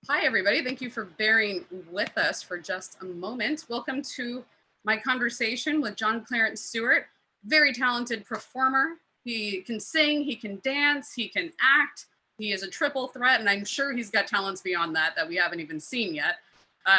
Hi, everybody. Thank you for bearing with us for just a moment. Welcome to my conversation with John Clarence Stewart, very talented performer. He can sing, he can dance, he can act. He is a triple threat, and I'm sure he's got talents beyond that we haven't even seen yet,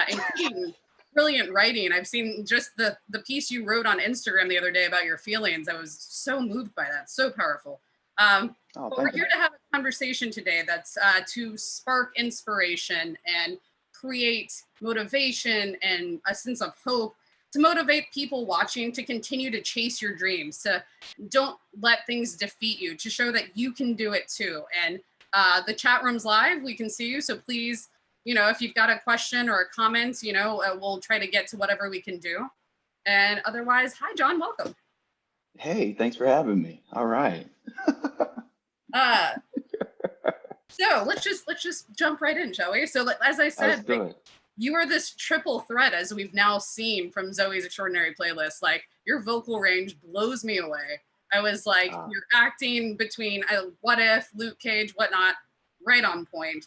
including brilliant writing. I've seen just the piece you wrote on Instagram the other day about your feelings. I was so moved by that, so powerful. Oh, But we're thank you. here to have a conversation today that's to spark inspiration and create motivation and a sense of hope to motivate people watching to continue to chase your dreams, to don't let things defeat you, to show that you can do it too. And the chat room's live. We can see you. So please, if you've got a question or a comment, we'll try to get to whatever we can do. And otherwise, hi, John. Welcome. Hey, thanks for having me. All right. Uh, So let's just jump right in, shall we? So as I Let's said, do it. you are this triple threat, as we've now seen from Zoe's Extraordinary Playlist. Like, your vocal range blows me away. I was like, Uh, you're acting between What If, Luke Cage, whatnot, right on point.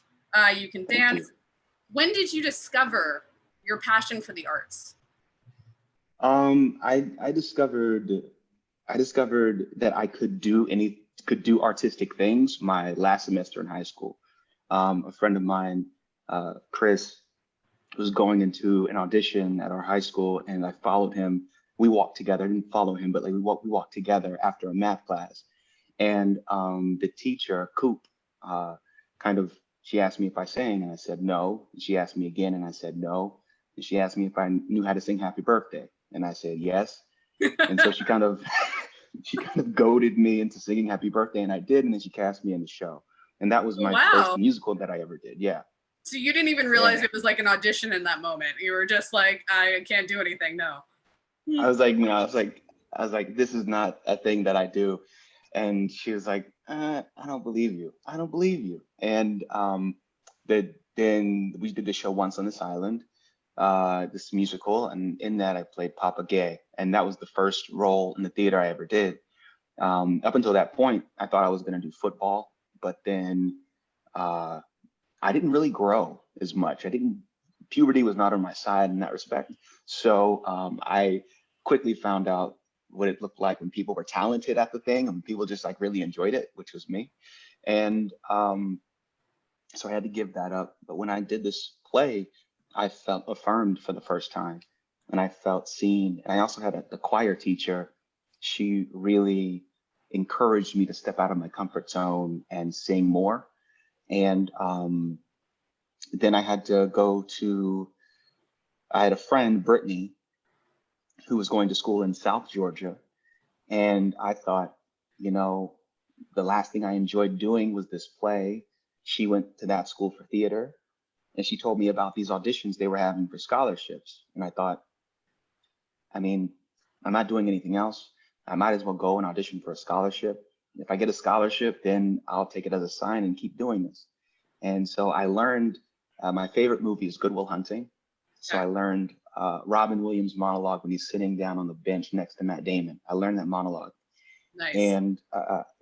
You can Thank you. dance. When did you discover your passion for the arts? I discovered that I could do artistic things my last semester in high school. A friend of mine, Chris, was going into an audition at our high school, and I followed him. We walked together. I didn't follow him, but like we walked together after a math class. And the teacher, Coop, uh, kind of, she asked me if I sang, and I said no. And she asked me again, and I said no. And she asked me if I knew how to sing Happy Birthday, and I said yes. And so she kind of, she kind of goaded me into singing Happy Birthday, and I did. And then she cast me in the show, and that was my Wow. first musical that I ever did. Yeah, So you didn't even realize yeah. it was like an audition in that moment. You were just like, I can't do anything. No. I was like, no, I was like, this is not a thing that I do. And she was like, I don't believe you. I don't believe you. And then we did the show once on this island, this musical, and in that I played Papa Gay, and that was the first role in the theater I ever did. Up until that point, I thought I was going to do football, but then uh, I didn't really grow as much. I didn't, puberty was not on my side in that respect. So I quickly found out what it looked like when people were talented at the thing and people just like really enjoyed it, which was me. And so I had to give that up. But when I did this play, I felt affirmed for the first time, and I felt seen. And I also had the choir teacher. She really encouraged me to step out of my comfort zone and sing more. And then I had a friend, Brittany, who was going to school in South Georgia. And I thought, you know, the last thing I enjoyed doing was this play. She went to that school for theater, and she told me about these auditions they were having for scholarships. And I thought, I mean, I'm not doing anything else. I might as well go and audition for a scholarship. If I get a scholarship, then I'll take it as a sign and keep doing this. And so I learned my favorite movie is Good Will Hunting. So Okay. I learned Robin Williams' monologue when he's sitting down on the bench next to Matt Damon. I learned that monologue. Nice. And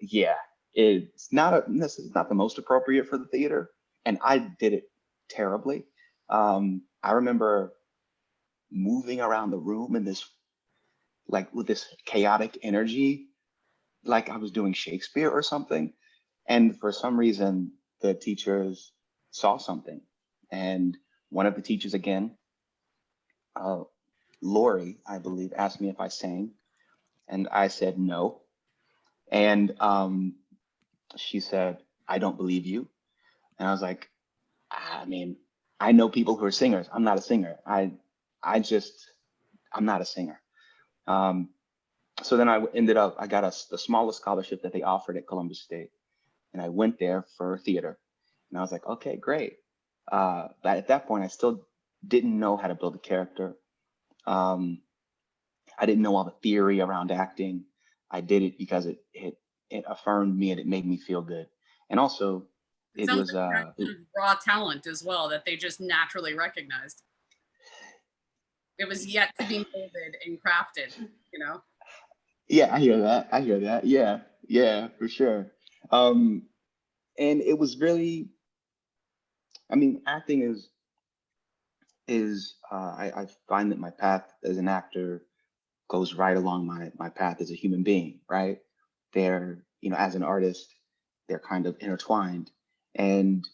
yeah, this is not the most appropriate for the theater. And I did it terribly. I remember moving around the room in this, like with this chaotic energy, like I was doing Shakespeare or something. And for some reason, the teachers saw something. And one of the teachers, again, uh, Lori, I believe, asked me if I sang. And I said no. And she said, I don't believe you. And I was like, I mean, I know people who are singers. I'm not a singer. I just, I'm not a singer. Um, so then I got the smallest scholarship that they offered at Columbus State. And I went there for theater. And I was like, okay, great. But at that point, I still didn't know how to build a character. Um, I didn't know all the theory around acting. I did it because it affirmed me and it made me feel good. And also, It it sounds was like you had sort of raw talent as well that they just naturally recognized. It was yet to be molded and crafted, you know? yeah, I hear that. I hear that. Yeah, yeah, for sure. Um, and it was really I mean, acting I find that my path as an actor goes right along my path as a human being, right? They're, as an artist, they're kind of intertwined. And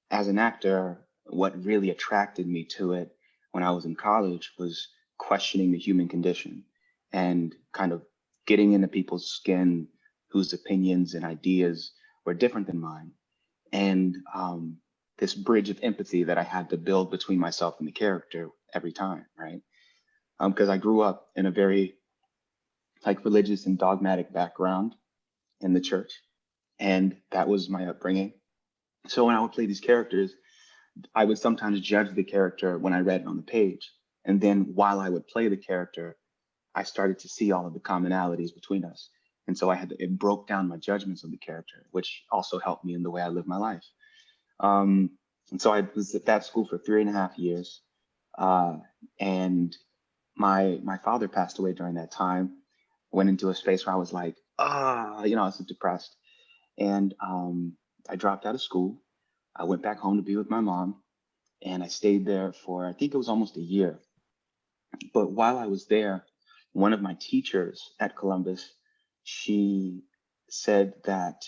as an actor, what really attracted me to it when I was in college was questioning the human condition and kind of getting into people's skin whose opinions and ideas were different than mine. And this bridge of empathy that I had to build between myself and the character every time, right? Because I grew up in a very religious and dogmatic background in the church, and that was my upbringing. So when I would play these characters, I would sometimes judge the character when I read it on the page. And then while I would play the character, I started to see all of the commonalities between us. And so it broke down my judgments of the character, which also helped me in the way I live my life. And so I was at that school for 3.5 years. And my father passed away during that time. Went into a space where I was like, I was depressed. And I dropped out of school. I went back home to be with my mom, and I stayed there for, I think it was almost a year. But while I was there, one of my teachers at Columbus, she said that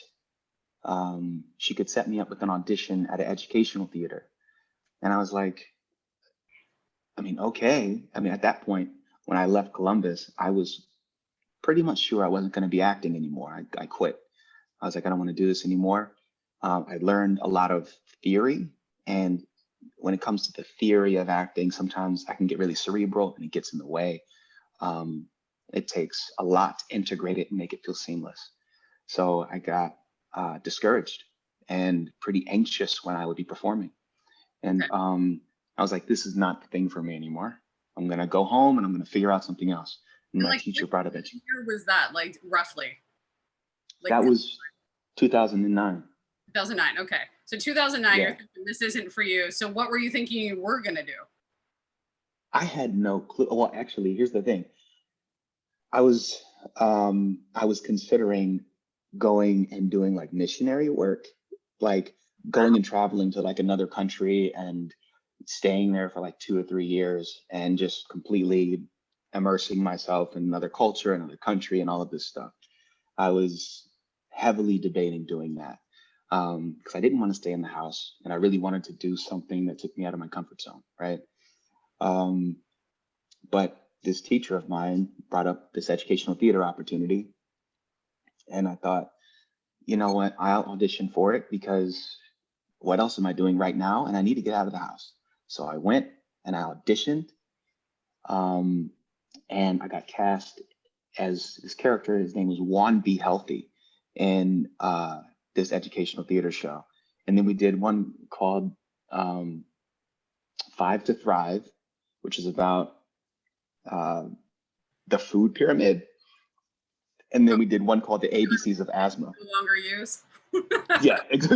she could set me up with an audition at an educational theater. And I was like, okay. At that point, when I left Columbus, I was pretty much sure I wasn't going to be acting anymore. I quit. I was like, I don't want to do this anymore. I learned a lot of theory. And when it comes to the theory of acting, sometimes I can get really cerebral and it gets in the way. It takes a lot to integrate it and make it feel seamless. So I got discouraged and pretty anxious when I would be performing. And I was like, this is not the thing for me anymore. I'm going to go home and I'm going to figure out something else. And my teacher brought up it. What year was that, roughly? That was 2009. 2009. Okay. So 2009, Yeah. you're thinking this isn't for you. So what were you thinking you were going to do? I had no clue. Well, actually, here's the thing. I was considering going and doing missionary work, going and traveling to another country and staying there for 2 or 3 years and just completely immersing myself in another culture, another country, and all of this stuff. I was heavily debating doing that because I didn't want to stay in the house, and I really wanted to do something that took me out of my comfort zone, right? But this teacher of mine brought up this educational theater opportunity, and I thought, you know what, I'll audition for it because what else am I doing right now? And I need to get out of the house. So I went and I auditioned, and I got cast as this character. His name was Juan Be Healthy in this educational theater show. And then we did one called 5 to Thrive, which is about the food pyramid. And then we did one called the ABCs of Asthma. No longer use. Yeah, it's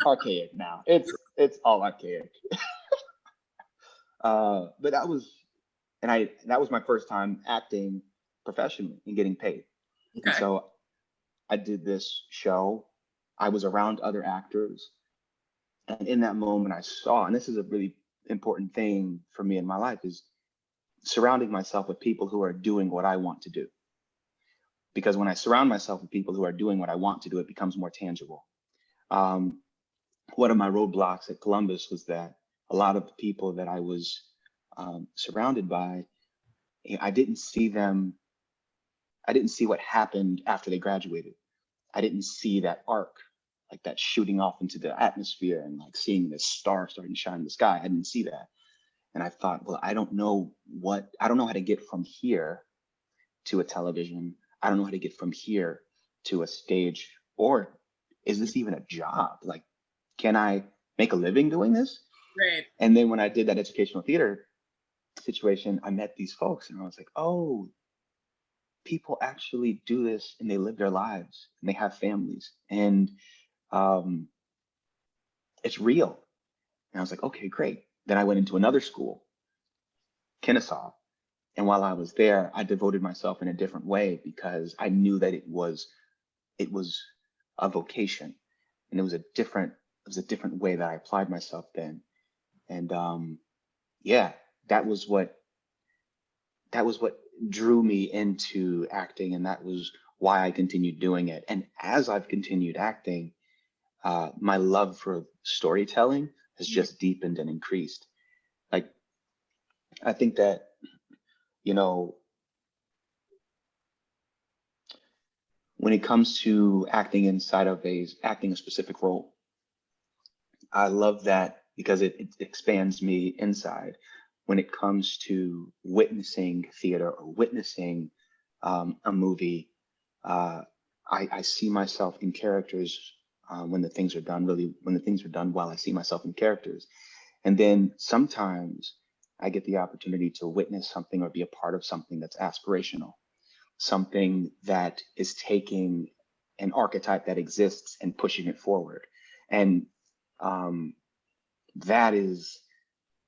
archaic now. It's all archaic. But that was my first time acting professionally and getting paid. Okay. And so I did this show. I was around other actors. And in that moment I saw, and this is a really important thing for me in my life, is surrounding myself with people who are doing what I want to do. Because when I surround myself with people who are doing what I want to do, it becomes more tangible. One of my roadblocks at Columbus was that a lot of the people that I was surrounded by, I didn't see what happened after they graduated. I didn't see that arc, that shooting off into the atmosphere and seeing this star starting to shine in the sky. I didn't see that. And I thought, well, I don't know how to get from here to a television. I don't know how to get from here to a stage, or is this even a job? Can I make a living doing this? Right. And then when I did that educational theater situation, I met these folks and I was like, oh, people actually do this and they live their lives and they have families, and it's real. And I was like, okay, great. Then I went into another school, Kennesaw. And while I was there, I devoted myself in a different way because I knew that it was a vocation, and it was a different was a different way that I applied myself then. And yeah, that was what drew me into acting, and that was why I continued doing it. And as I've continued acting, my love for storytelling has just deepened and increased. Like, I think that, you know, when it comes to acting a specific role, I love that because it expands me inside. When it comes to witnessing theater or witnessing a movie, uh, I see myself in characters when the things are done when the things are done well. I see myself in characters, and then sometimes I get the opportunity to witness something or be a part of something that's aspirational, something that is taking an archetype that exists and pushing it forward. And um, that is,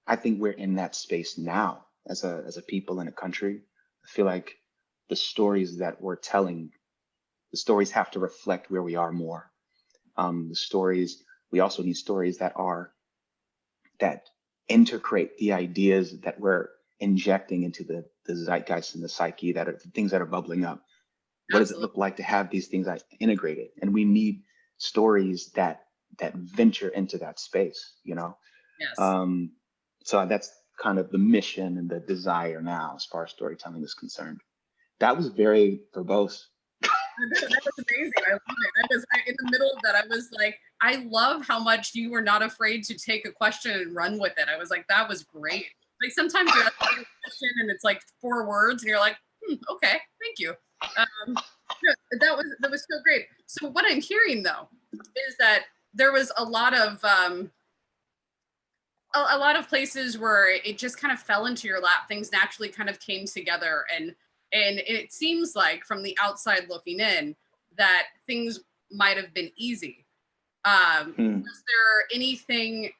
I think we're in that space now as a people in a country. I feel like the stories that we're telling, the stories have to reflect where we are more. The stories, we also need stories that integrate the ideas that we're injecting into the zeitgeist and the psyche, that are the things that are bubbling up. What does it Absolutely. look like to have these things integrated? And we need stories that venture into that space, you know? Yes. Um, so that's kind of the mission and the desire now as far as storytelling is concerned. That was very verbose. That was amazing. I love it. That was in the middle of that. I was like, I love how much you were not afraid to take a question and run with it. I was like, that was great. Like sometimes you ask a question and it's like 4 words, and you're like, okay, thank you. Yeah, that was so great. So what I'm hearing though is that there was a lot of places where it just kind of fell into your lap. Things naturally kind of came together, and it seems like from the outside looking in that things might have been easy. Hmm. Was there anything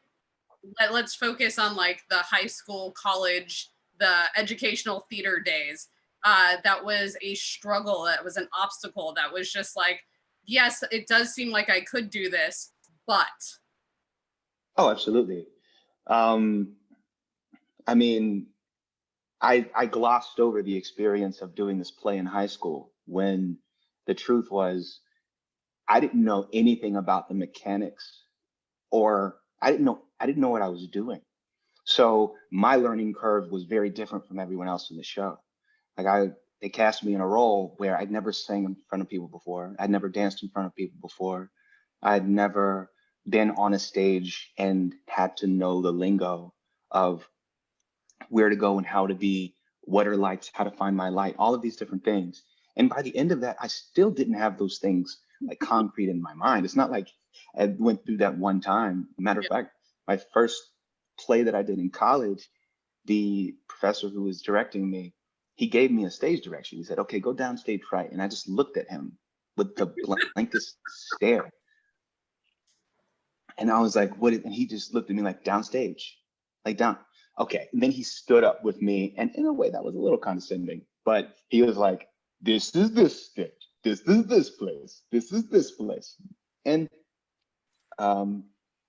let's focus on like the high school, college, the educational theater days? That was a struggle, that was an obstacle, that was just like, yes, it does seem like I could do this, but Oh, absolutely. Um, I mean, I glossed over the experience of doing this play in high school when the truth was I didn't know anything about the mechanics, or I didn't know what I was doing. So my learning curve was very different from everyone else in the show. Like they cast me in a role where I'd never sang in front of people before. I'd never danced in front of people before. I'd never been on a stage and had to know the lingo of where to go and how to be, what are lights, how to find my light, all of these different things. And by the end of that, I still didn't have those things like concrete in my mind. It's not like I went through that one time. Matter of yeah, fact, my first play that I did in college, the professor who was directing me, he gave me a stage direction. He said, okay, go down stage right. And I just looked at him with the blankest stare. And I was like, what? And he just looked at me like downstage, like down. Okay. And then he stood up with me. And in a way that was a little condescending, but he was like, this is this stage. This is this place. This is this place. And um,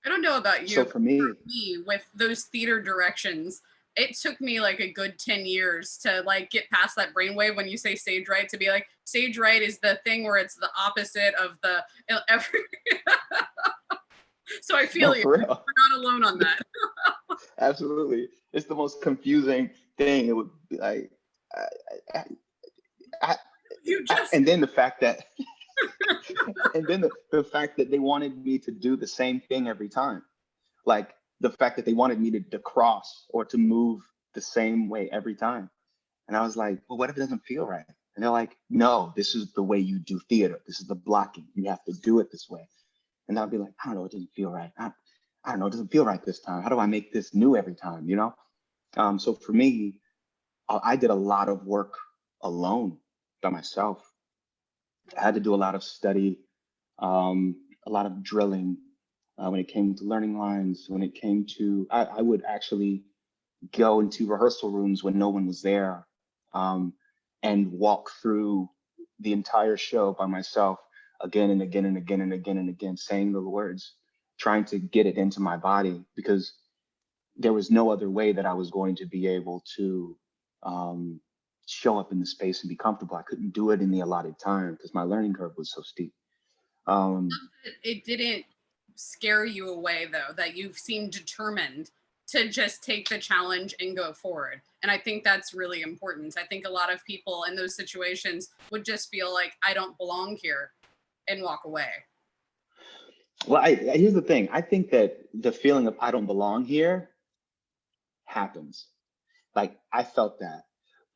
I don't know about you, so but for me, for me, with those theater directions, it took me like a good 10 years to like get past that brainwave when you say stage right, to be like, stage right is the thing where it's the opposite of the every. So I no, feel you. for real, We're not alone on that. absolutely. It's the most confusing thing. It would be like, I, I, I, You just and then the fact that, and then the fact that they wanted me to do the same thing every time. Like the fact that they wanted me to cross or to move the same way every time. And I was like, well, what if it doesn't feel right? And they're like, no, this is the way you do theater. This is the blocking. You have to do it this way. And I'll be like, I don't know, it doesn't feel right. I don't know, it doesn't feel right this time. How do I make this new every time, you know? So for me, I did a lot of work alone by myself. I had to do a lot of study, a lot of drilling when it came to learning lines, when it came to, I would actually go into rehearsal rooms when no one was there, um, and walk through the entire show by myself again and again and again and again and again, saying the words, trying to get it into my body, because there was no other way that I was going to be able to show up in the space and be comfortable. I couldn't do it in the allotted time because my learning curve was so steep. It didn't scare you away, though, that you seemed determined to just take the challenge and go forward. And I think that's really important. I think a lot of people in those situations would just feel like, I don't belong here, and walk away. Well, here's the thing. I think that the feeling of I don't belong here happens. Like, I felt that.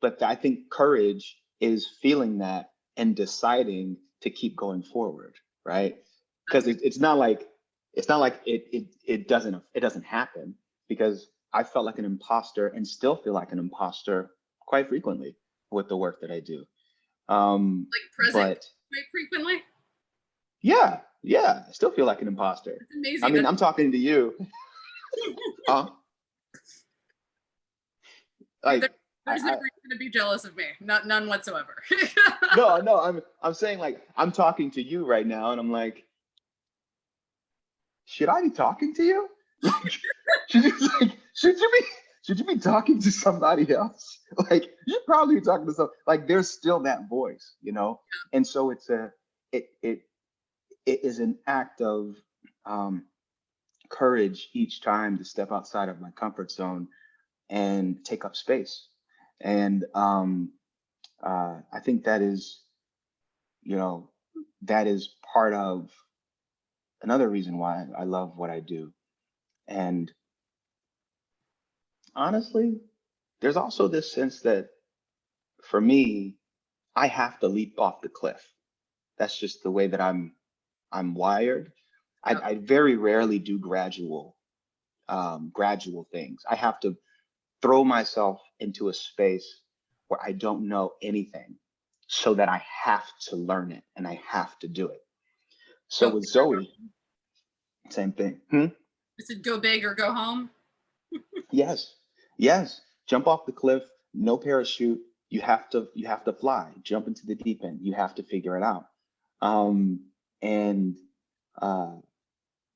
But I think courage is feeling that and deciding to keep going forward, right? Because it's not like it doesn't happen, because I felt like an imposter and still feel like an imposter quite frequently with the work that I do. Like present quite frequently? Yeah, I still feel like an imposter. That's amazing. I mean, I'm talking to you. Like, there's no reason to be jealous of me. None whatsoever. No, I'm saying, like, I'm talking to you right now, and I'm like, should I be talking to you? Should you be talking to somebody else? Like, you should probably be talking to some, like, there's still that voice, you know? And so it is an act of courage each time to step outside of my comfort zone and take up space. And I think that is, that is part of another reason why I love what I do. And honestly, there's also this sense that for me, I have to leap off the cliff. That's just the way that I'm wired. I very rarely do gradual things. I have to throw myself into a space where I don't know anything, so that I have to learn it and I have to do it. So with Zoe, same thing. Is it go big or go home? Yes. Jump off the cliff, no parachute. You have to fly, jump into the deep end. You have to figure it out.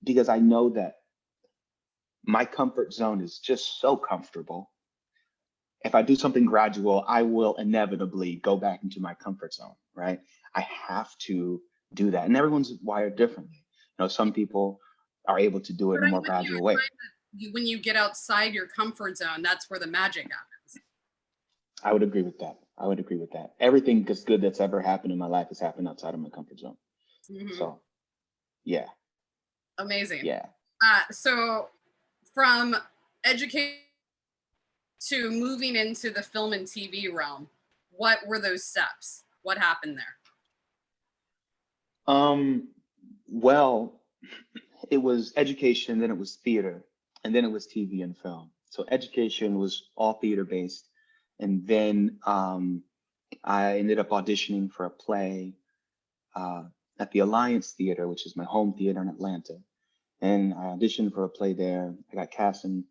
Because I know that my comfort zone is just so comfortable. If I do something gradual, I will inevitably go back into my comfort zone, right? I have to do that. And everyone's wired differently. Some people are able to do it in a more gradual way. When you get outside your comfort zone, that's where the magic happens. I would agree with that. Everything that's good that's ever happened in my life has happened outside of my comfort zone. Mm-hmm. So, yeah. Amazing. Yeah. So from education to moving into the film and TV realm, what were those steps? What happened there? Well, it was education, then it was theater, and then it was TV and film. So education was all theater based. And then I ended up auditioning for a play at the Alliance Theater, which is my home theater in Atlanta. And I auditioned for a play there. I got cast in,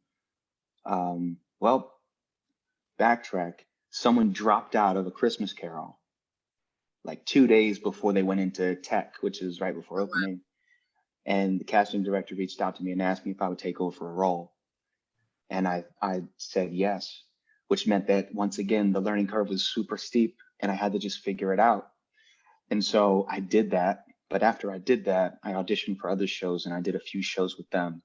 backtrack, someone dropped out of A Christmas Carol like 2 days before they went into tech, which is right before opening. And the casting director reached out to me and asked me if I would take over a role. And I said yes, which meant that once again, the learning curve was super steep and I had to just figure it out. And so I did that. But after I did that, I auditioned for other shows and I did a few shows with them.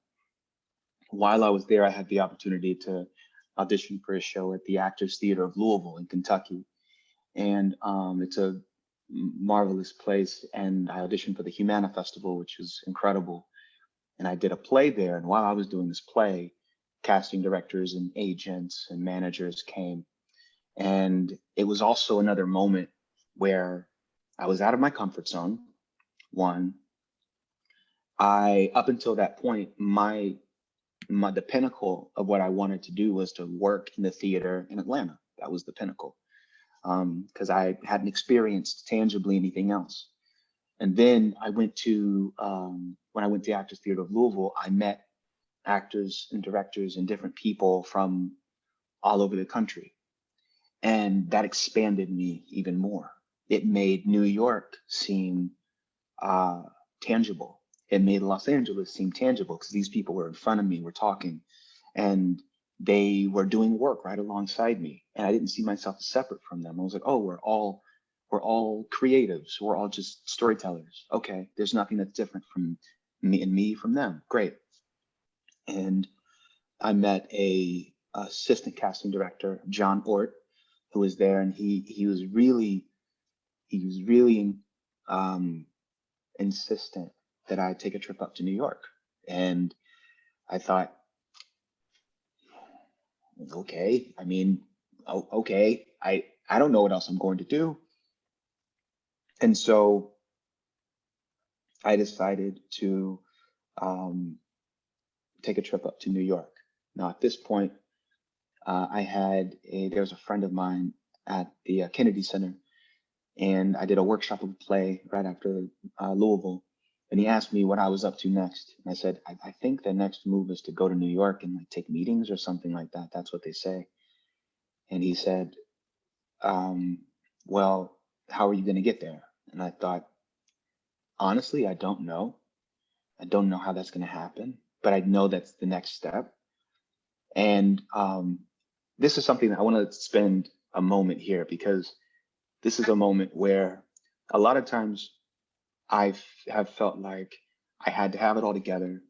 While I was there, I had the opportunity to audition for a show at the Actors Theater of Louisville in Kentucky. And it's a marvelous place. And I auditioned for the Humana Festival, which was incredible. And I did a play there. And while I was doing this play, casting directors and agents and managers came. And it was also another moment where I was out of my comfort zone. One, up until that point, the pinnacle of what I wanted to do was to work in the theater in Atlanta. That was the pinnacle, because I hadn't experienced tangibly anything else. And then I went to, when I went to the Actors Theater of Louisville, I met actors and directors and different people from all over the country. And that expanded me even more. It made New York seem tangible. it made Los Angeles seem tangible because these people were in front of me, were talking, and they were doing work right alongside me. And I didn't see myself as separate from them. I was like, oh, we're all creatives. We're all just storytellers. Okay, there's nothing that's different from me and me from them. Great. And I met a assistant casting director, John Ort, who was there, and he was really insistent that I take a trip up to New York. And I thought, okay, I mean, okay, I don't know what else I'm going to do. And so I decided to take a trip up to New York. Now, at this point, there was a friend of mine at the Kennedy Center, and I did a workshop of a play right after Louisville. And he asked me what I was up to next. And I said, I think the next move is to go to New York and like take meetings or something like that. That's what they say. And he said, well, how are you going to get there? And I thought, honestly, I don't know. I don't know how that's going to happen, but I know that's the next step. And this is something that I want to spend a moment here, because this is a moment where a lot of times have felt like I had to have it all together.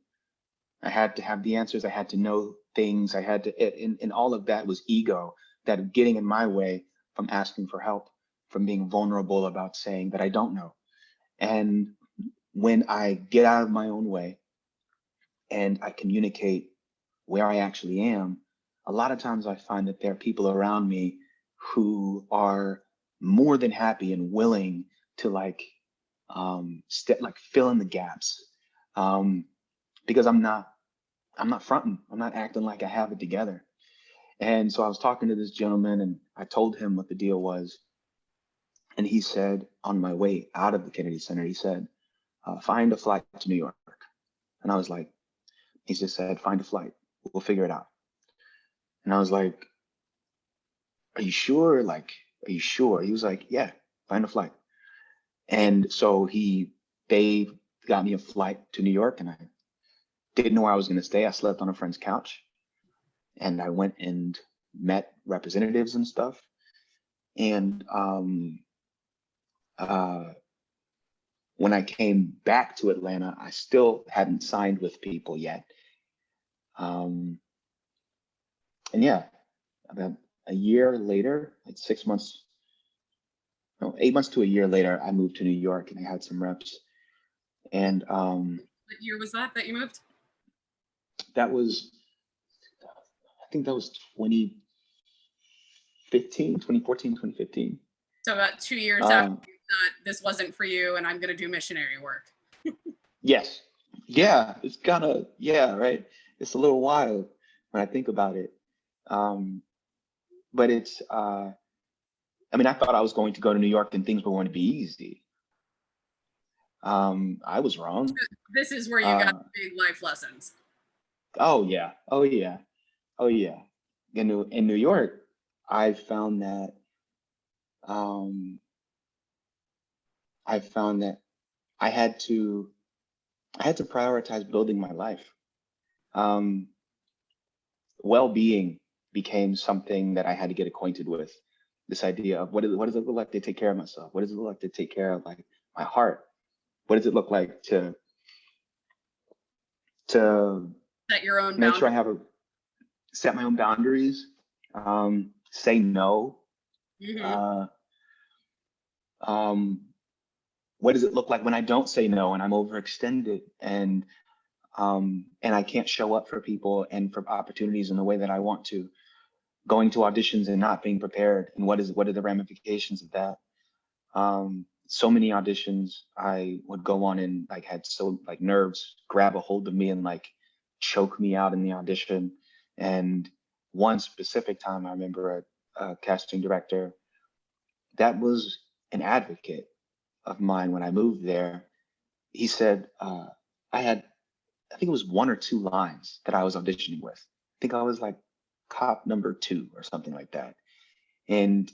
I had to have the answers. I had to know things. I had to, and all of that was ego that getting in my way from asking for help, from being vulnerable about saying that I don't know. And when I get out of my own way and I communicate where I actually am, a lot of times I find that there are people around me who are more than happy and willing to fill in the gaps, because I'm not fronting. I'm not acting like I have it together. And so I was talking to this gentleman, and I told him what the deal was. And he said, on my way out of the Kennedy Center, he said, find a flight to New York. And I was like, he just said, find a flight. We'll figure it out. And I was like, are you sure? Like, are you sure? He was like, yeah, find a flight. And so they got me a flight to New York, and I didn't know where I was going to stay. I slept on a friend's couch, and I went and met representatives and stuff. And when I came back to Atlanta, I still hadn't signed with people yet. And yeah, about a year later, like 8 months to a year later, I moved to New York, and I had some reps. And What year was that you moved? I think that was 2014, 2015. So about 2 years after you thought this wasn't for you and I'm going to do missionary work. Yes. Yeah, it's kind of, yeah, right. It's a little wild when I think about it. But it's, I thought I was going to go to New York and things were going to be easy. I was wrong. This is where you got the big life lessons. Oh yeah. Oh yeah. Oh yeah. In New York, I found that I found that I had to prioritize building my life. Well-being became something that I had to get acquainted with. This idea of what does it look like to take care of myself? What does it look like to take care of like my heart? What does it look like to set your own make boundaries. sure set my own boundaries, say no. Mm-hmm. What does it look like when I don't say no and I'm overextended and I can't show up for people and for opportunities in the way that I want to, going to auditions and not being prepared, and what are the ramifications of that? So many auditions I would go on and had nerves grab a hold of me and choke me out in the audition. And one specific time I remember a casting director that was an advocate of mine when I moved there. He said, I think it was 1 or 2 lines that I was auditioning with. I think I was like cop number 2 or something like that. And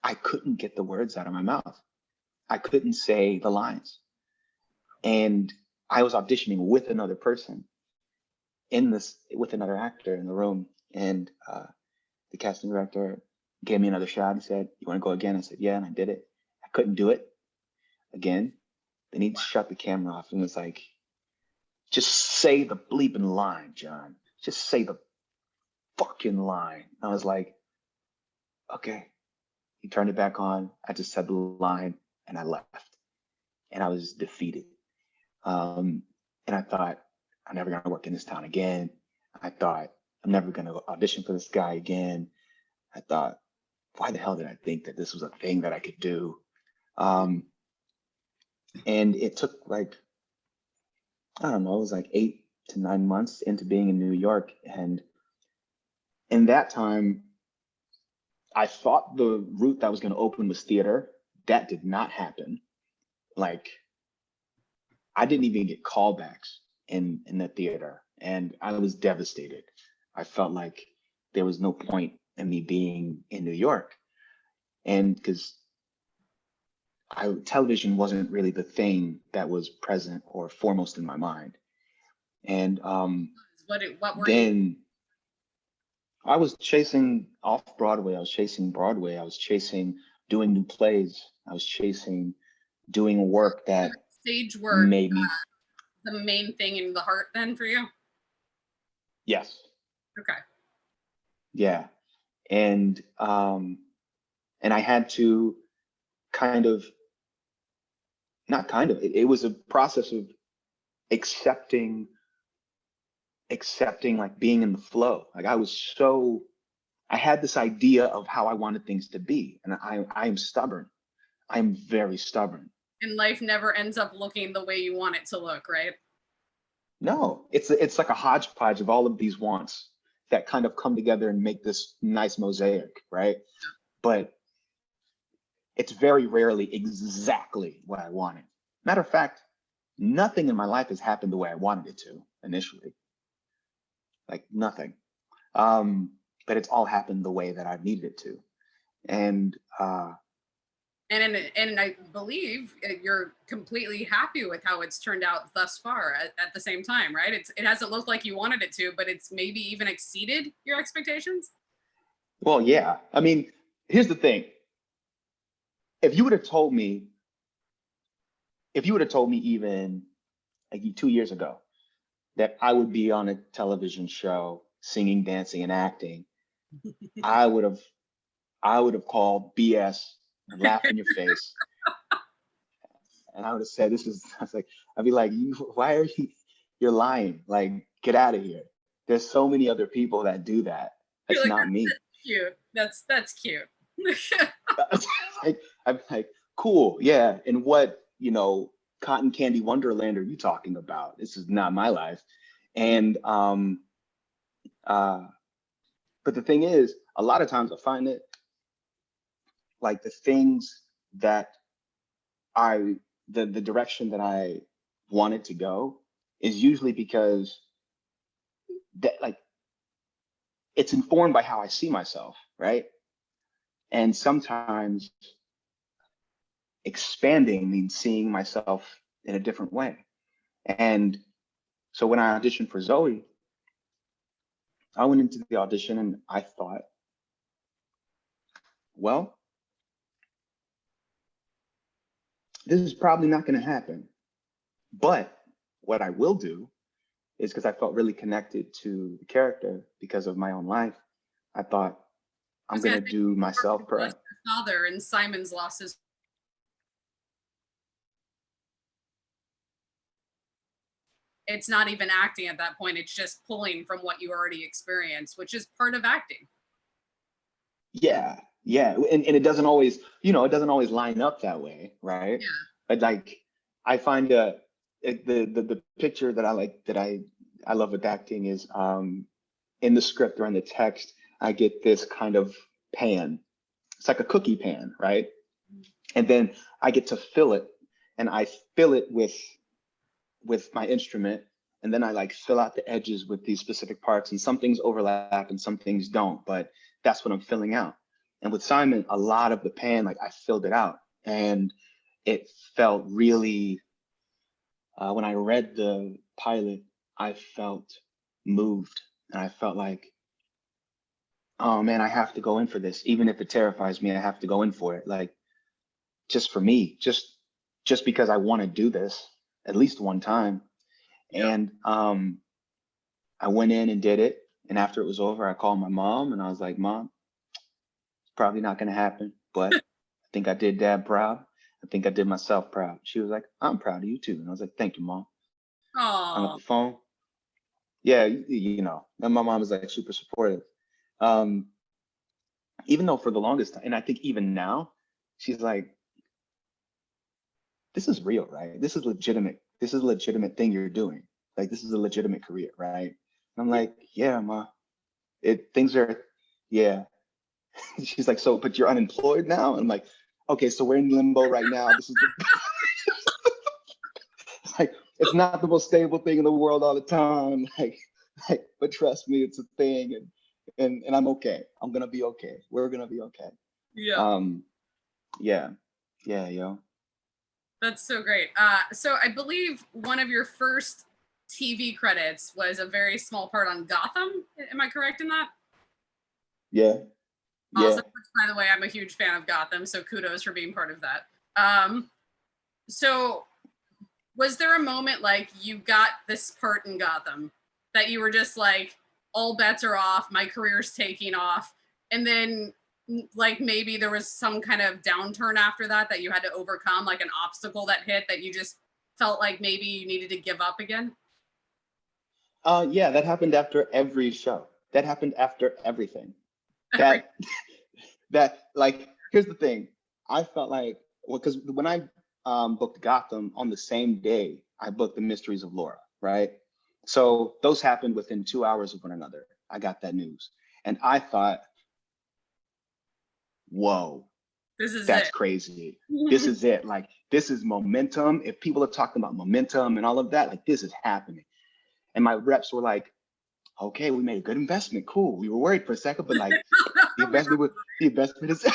I couldn't get the words out of my mouth. I couldn't say the lines. And I was auditioning with another person with another actor in the room. And the casting director gave me another shot and said, "You want to go again?" I said, "Yeah," and I did it. I couldn't do it again. Then he shut the camera off and was like, "Just say the bleeping line, John. Just say the fucking line." I was like, "Okay." He turned it back on. I just said the line and I left. And I was defeated. And I thought, I'm never going to work in this town again. I thought, I'm never going to audition for this guy again. I thought, why the hell did I think that this was a thing that I could do? And it took like, I don't know, it was like 8 to 9 months into being in New York. And in that time, I thought the route that was going to open was theater. That did not happen. Like, I didn't even get callbacks in the theater, and I was devastated. I felt like there was no point in me being in New York, and because television wasn't really the thing that was present or foremost in my mind. And What were you? then I was chasing off Broadway. I was chasing Broadway. I was chasing doing new plays. I was chasing doing work that Stage work made me. the main thing in the heart then for you? Yes. Okay. Yeah. And I had to kind of, not kind of, it was a process of accepting like being in the flow. Like I had this idea of how I wanted things to be. And I am stubborn. I'm very stubborn. And life never ends up looking the way you want it to look, right? No, it's like a hodgepodge of all of these wants that kind of come together and make this nice mosaic, right? But it's very rarely exactly what I wanted. Matter of fact, nothing in my life has happened the way I wanted it to initially. Like nothing. But it's all happened the way that I've needed it to. And And I believe you're completely happy with how it's turned out thus far at the same time, right? It hasn't looked like you wanted it to, but it's maybe even exceeded your expectations. well, yeah. I mean, here's the thing. If you would have told me, even like 2 years ago that I would be on a television show singing, dancing, and acting, I would have called BS and laughed in your face. And I would have said, I'd be like, why are you're lying? Like, get out of here. There's so many other people that do that. That's You're like, not me. cute. That's cute. I'm like, cool, yeah. And what, cotton candy wonderland are you talking about? This is not my life. And but the thing is, a lot of times I find it like the things that the direction that I wanted to go is usually because that, like, it's informed by how I see myself, right? And sometimes expanding means seeing myself in a different way. And so when I auditioned for Zoe, I went into the audition and I thought, well, this is probably not going to happen. But what I will do is, because I felt really connected to the character because of my own life, I thought, I'm going to do myself proud. Father and Simon's lost his. It's not even acting at that point. It's just pulling from what you already experienced, which is part of acting. Yeah. And it doesn't always, it doesn't always line up that way, right? Yeah. But like, I find the picture that I like, that I love with acting is in the script or in the text, I get this kind of pan. It's like a cookie pan, right? And then I get to fill it, and I fill it with my instrument, and then I like fill out the edges with these specific parts, and some things overlap and some things don't, but that's what I'm filling out. And with Simon, a lot of the pan, like I filled it out, and it felt really when I read the pilot, I felt moved, and I felt like, oh man, I have to go in for this. Even if it terrifies me, I have to go in for it. Like, just for me, just because I want to do this at least one time. Yeah. And I went in and did it. And after it was over, I called my mom and I was like, Mom, it's probably not going to happen, but I think I did Dad proud. I think I did myself proud. She was like, I'm proud of you too. And I was like, thank you, Mom. Hung up Oh, the phone. Yeah, you know, and my mom is like super supportive. Um, even though for the longest time, and I think even now, she's like, this is real, right? This is legitimate. This is a legitimate thing you're doing. Like, this is a legitimate career, right? And I'm like, yeah, Ma, things are, yeah. She's like, so, but you're unemployed now? And I'm like, okay, so we're in limbo right now. This is the, like, it's not the most stable thing in the world all the time. But trust me, it's a thing, and I'm okay. I'm gonna be okay. We're gonna be okay. yeah. Um, yeah, yeah, yo. That's so great. So I believe one of your first TV credits was a very small part on Gotham. Am I correct in that? Yeah, yeah. Awesome. Which, by the way, I'm a huge fan of Gotham, so kudos for being part of that. So was there a moment like you got this part in Gotham that you were just like, all bets are off, my career's taking off, and then like maybe there was some kind of downturn after that that you had to overcome, like an obstacle that hit that you just felt like maybe you needed to give up again? Yeah, that happened after every show. That happened after everything. Every That that like here's the thing. I felt like, well, because when I booked Gotham on the same day, I booked The Mysteries of Laura, right? So those happened within 2 hours of one another. I got that news, and I thought, whoa, This is that's it. crazy. This is it. Like, this is momentum. If people are talking about momentum and all of that, like, this is happening. And my reps were like, okay, we made a good investment. Cool. We were worried for a second, but like, the investment was the investment is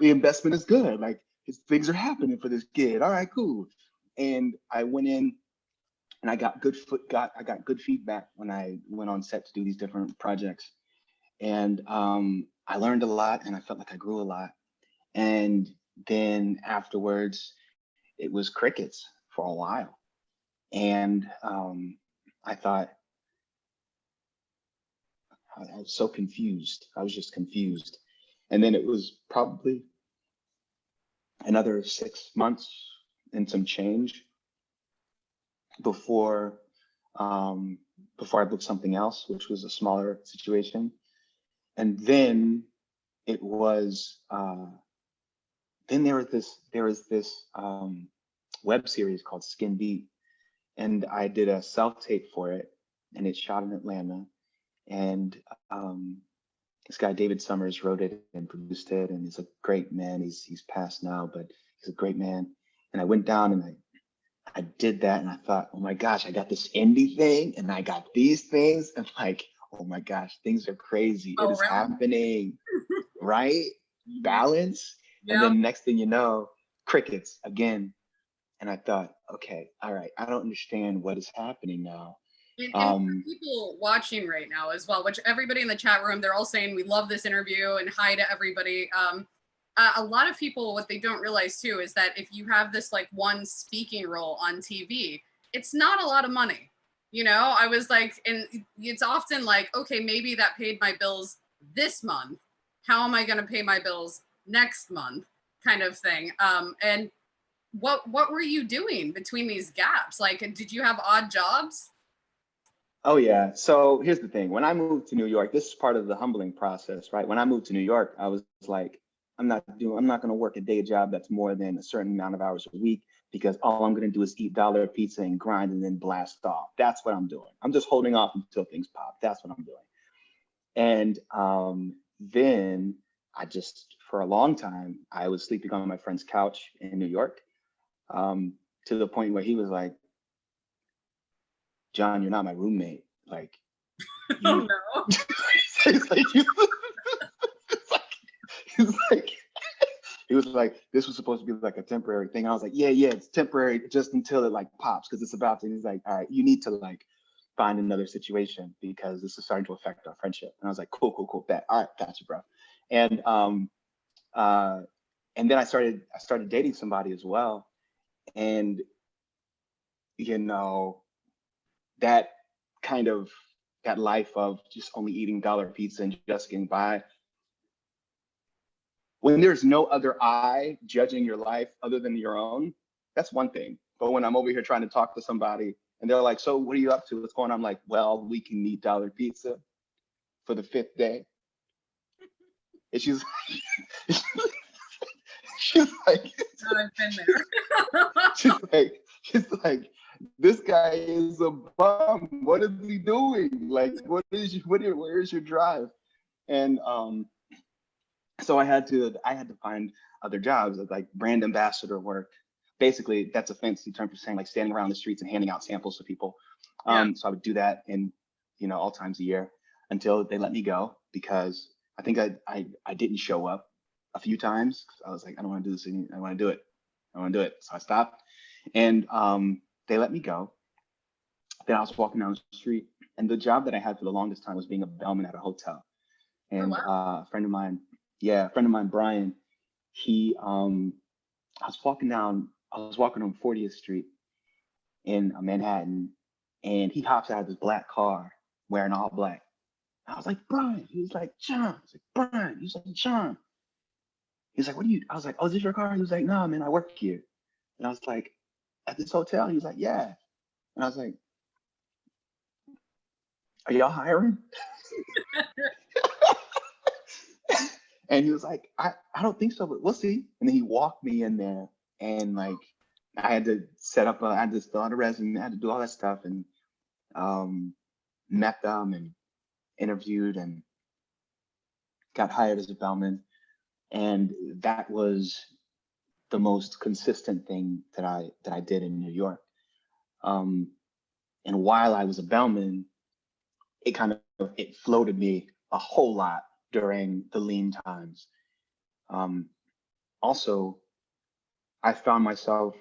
the investment is good. Like, things are happening for this kid. All right, cool. And I went in and I got good feedback when I went on set to do these different projects. And I learned a lot and I felt like I grew a lot. And then afterwards, it was crickets for a while. And I thought, I was so confused. I was just confused. And then it was probably another 6 months and some change before before I booked something else, which was a smaller situation. And then it was then there was this web series called Skin Deep, and I did a self tape for it, and it's shot in Atlanta. And this guy David Summers wrote it and produced it, and he's a great man. He's passed now, but he's a great man. And I went down and I did that, and I thought, oh my gosh, I got this indie thing, and I got these things, and like, oh my gosh, things are crazy. It Oh, is really? happening, right? Mhm. Balance, and Yeah. then next thing you know, crickets again. And I thought, okay, all right, I don't understand what is happening now. And for people watching right now as well, which everybody in the chat room, they're all saying we love this interview and hi to everybody. A lot of people, what they don't realize too, is that if you have this like one speaking role on TV, it's not a lot of money. You know, I was like, and it's often like, okay, maybe that paid my bills this month. How am I going to pay my bills next month? Kind of thing. And what were you doing between these gaps? Like, did you have odd jobs? Oh yeah. So here's the thing. When I moved to New York, this is part of the humbling process, right? When I moved to New York, I was like, I'm not going to work a day job that's more than a certain amount of hours a week, because all I'm going to do is eat dollar pizza and grind and then blast off. That's what I'm doing. I'm just holding off until things pop. That's what I'm doing. And then I just, for a long time, I was sleeping on my friend's couch in New York, to the point where he was like, John, you're not my roommate. Like, Oh you, no. he's like, he's like, he's like, he was like, this was supposed to be like a temporary thing. I was like, yeah, it's temporary just until it like pops because it's about to. He's like, all right, you need to like find another situation because this is starting to affect our friendship. And I was like, cool, bet. All right, gotcha, bro. And uh, and then I started dating somebody as well, and you know that kind of that life of just only eating dollar pizza and just getting by. When there's no other eye judging your life other than your own, that's one thing. But when I'm over here trying to talk to somebody and they're like, so what are you up to? What's going on? I'm like, well, we can eat dollar pizza for the 5th day. And she's she's like, I've been there. she's like, this guy is a bum. What is he doing? Like, where's your drive? And so I had to find other jobs like brand ambassador work. Basically, that's a fancy term for saying like standing around the streets and handing out samples to people. So I would do that in, all times a year until they let me go because I think I didn't show up a few times. I was like, I don't want to do this anymore. I want to do it. So I stopped, and they let me go. Then I was walking down the street, and the job that I had for the longest time was being a bellman at a hotel. And a friend of mine, Brian, he, I was walking on 40th Street in Manhattan, and he hops out of this black car wearing all black. I was like, Brian. He was like, John. I was like, Brian. He was like, John. He was like, what are you? I was like, oh, is this your car? He was like, no, man, I work here. And I was like, at this hotel? He was like, yeah. And I was like, are y'all hiring? And he was like, I don't think so, but we'll see. And then he walked me in there, and like I had to fill out a resume, I had to do all that stuff, and met them and interviewed and got hired as a bellman. And that was the most consistent thing that I did in New York. And while I was a bellman, it floated me a whole lot during the lean times. Also, I found myself,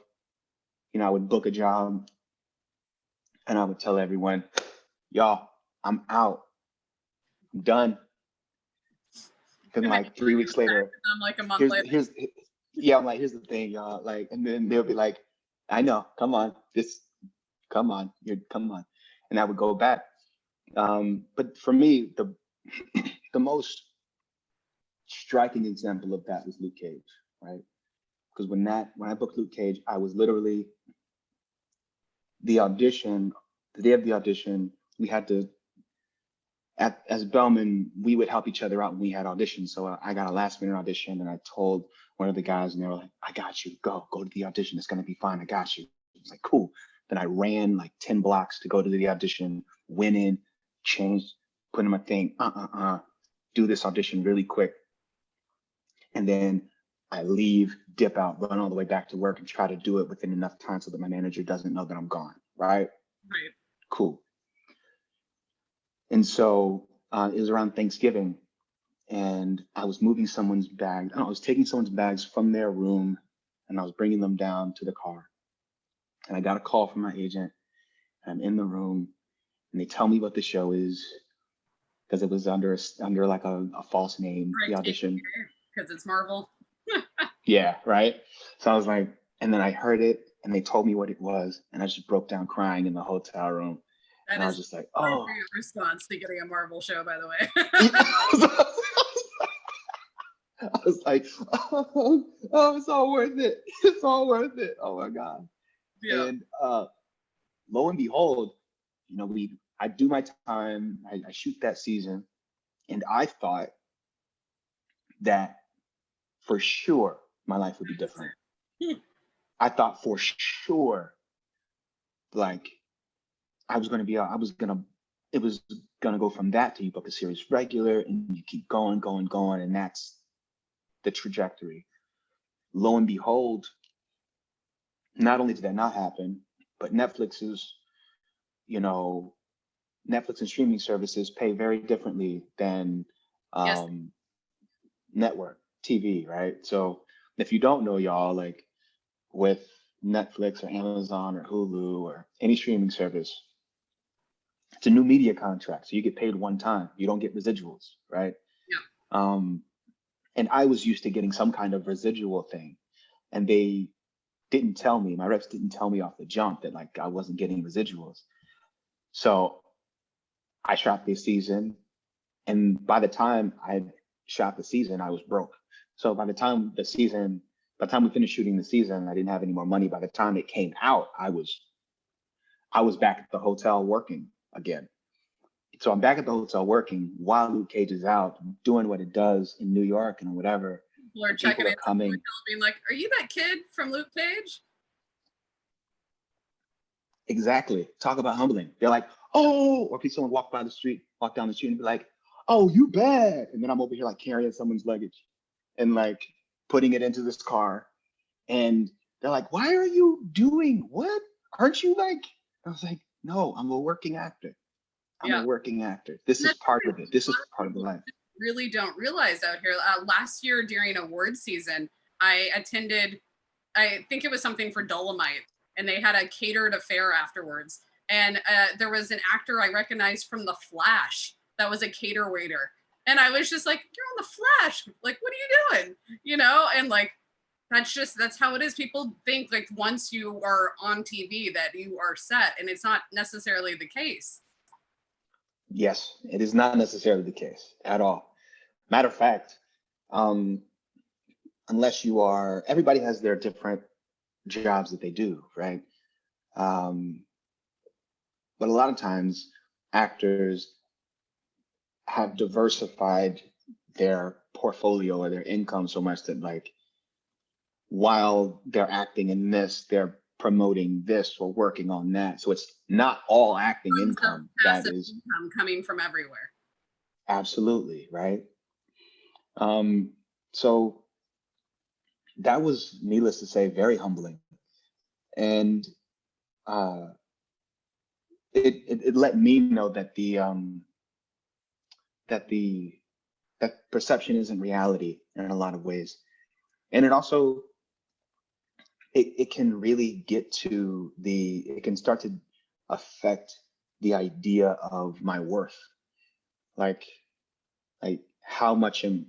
I would book a job and I would tell everyone, y'all, I'm out. I'm done. Then like 3 weeks later, I'm like a month later. I'm like, here's the thing, y'all. Like, and then they'll be like, I know, come on. And I would go back. But for me, the most striking example of that was Luke Cage, right? Because when I booked Luke Cage, I was literally the day of the audition, we had to, as bellmen, we would help each other out when we had auditions. So I got a last minute audition, and I told one of the guys, and they were like, I got you, go to the audition. It's gonna be fine. I got you. It's like, cool. Then I ran like 10 blocks to go to the audition, went in, changed, put in my thing, do this audition really quick. And then I leave, dip out, run all the way back to work and try to do it within enough time so that my manager doesn't know that I'm gone, right? Right. Cool. And so it was around Thanksgiving, and I was moving someone's bag. I was taking someone's bags from their room, and I was bringing them down to the car. And I got a call from my agent. I'm in the room, and they tell me what the show is because it was under like a false name, right, the audition. Because it's Marvel. Yeah, right. So I was like, and then I heard it, and they told me what it was, and I just broke down crying in the hotel room. And I was just like, oh. Response to getting a Marvel show, by the way. I was like, oh, it's all worth it. It's all worth it. Oh my God. Yeah. And lo and behold, I do my time, I shoot that season, and I thought that for sure my life would be different. I thought for sure, like, it was gonna go from that to you book a series regular and you keep going, and that's the trajectory. Lo and behold, not only did that not happen, but Netflix and streaming services pay very differently than network TV, right? So If you don't know, y'all, like with Netflix or Amazon or Hulu or any streaming service, it's a new media contract. So you get paid one time. You don't get residuals, right? Yeah. And I was used to getting some kind of residual thing. And they didn't tell me, my reps didn't tell me off the jump that like I wasn't getting residuals. So I shot this season. And by the time I shot the season, I was broke. So by the time we finished shooting the season, I didn't have any more money. By the time it came out, I was back at the hotel working again. So I'm back at the hotel working while Luke Cage is out doing what it does in New York and whatever. People are And checking people are it, coming. being like, "Are you that kid from Luke Cage?" Exactly. Talk about humbling. They're like, oh, or someone walk down the street and be like, oh, you bad. And then I'm over here like carrying someone's luggage and like putting it into this car. And they're like, why are you doing what? Aren't you like? I was like, no, I'm a working actor. I'm a Yeah. working actor. This And is that's part what of it. This a is lot of part of the people life. really don't realize out here. Last year during award season, I attended, I think it was something for Dolomite, and they had a catered affair afterwards. And there was an actor I recognized from The Flash that was a cater waiter. And I was just like, you're on The Flash. Like, what are you doing? You know, and like, that's how it is. People think like once you are on TV that you are set, and it's not necessarily the case. Yes, it is not necessarily the case at all. Matter of fact, um, unless you are, everybody has their different jobs that they do, right? Um, but a lot of times actors have diversified their portfolio or their income so much that like while they're acting in this, they're promoting this or working on that. So it's not all acting income. That is income coming from everywhere. absolutely right. So that was, needless to say, very humbling. And uh, it let me know that that the that perception isn't reality in a lot of ways. And it also it can really get to it can start to affect the idea of my worth. Like how much am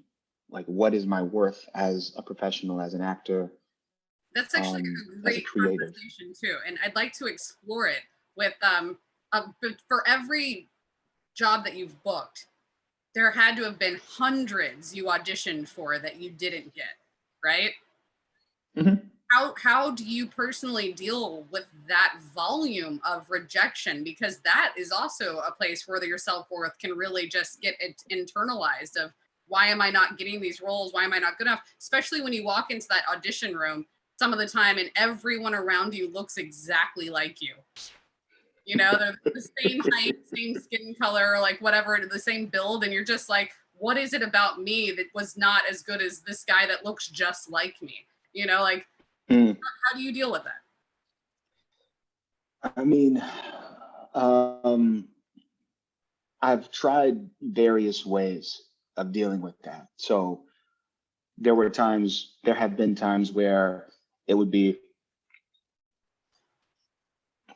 like what is my worth as a professional, as an actor, That's actually a as a great creative. conversation too, and I'd like to explore it with for every job that you've booked, there had to have been hundreds you auditioned for that you didn't get, right? Mm-hmm. How do you personally deal with that volume of rejection? Because that is also a place where your self-worth can really just get it internalized of why am I not getting these roles? Why am I not good enough? Especially when you walk into that audition room some of the time and everyone around you looks exactly like you. You know, they're the same height, same skin color, like whatever, the same build. And you're just like, what is it about me that was not as good as this guy that looks just like me? You know, like, how do you deal with that? I mean, I've tried various ways of dealing with that. So there have been times where it would be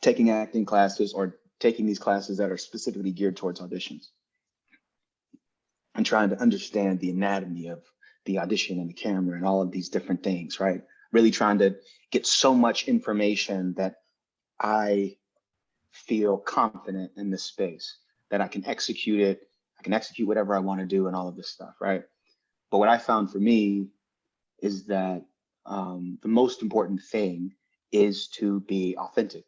taking acting classes or taking these classes that are specifically geared towards auditions and trying to understand the anatomy of the audition and the camera and all of these different things, right? Really trying to get so much information that I feel confident in this space, that I can execute it. I can execute whatever I want to do and all of this stuff, right? But what I found for me is that the most important thing is to be authentic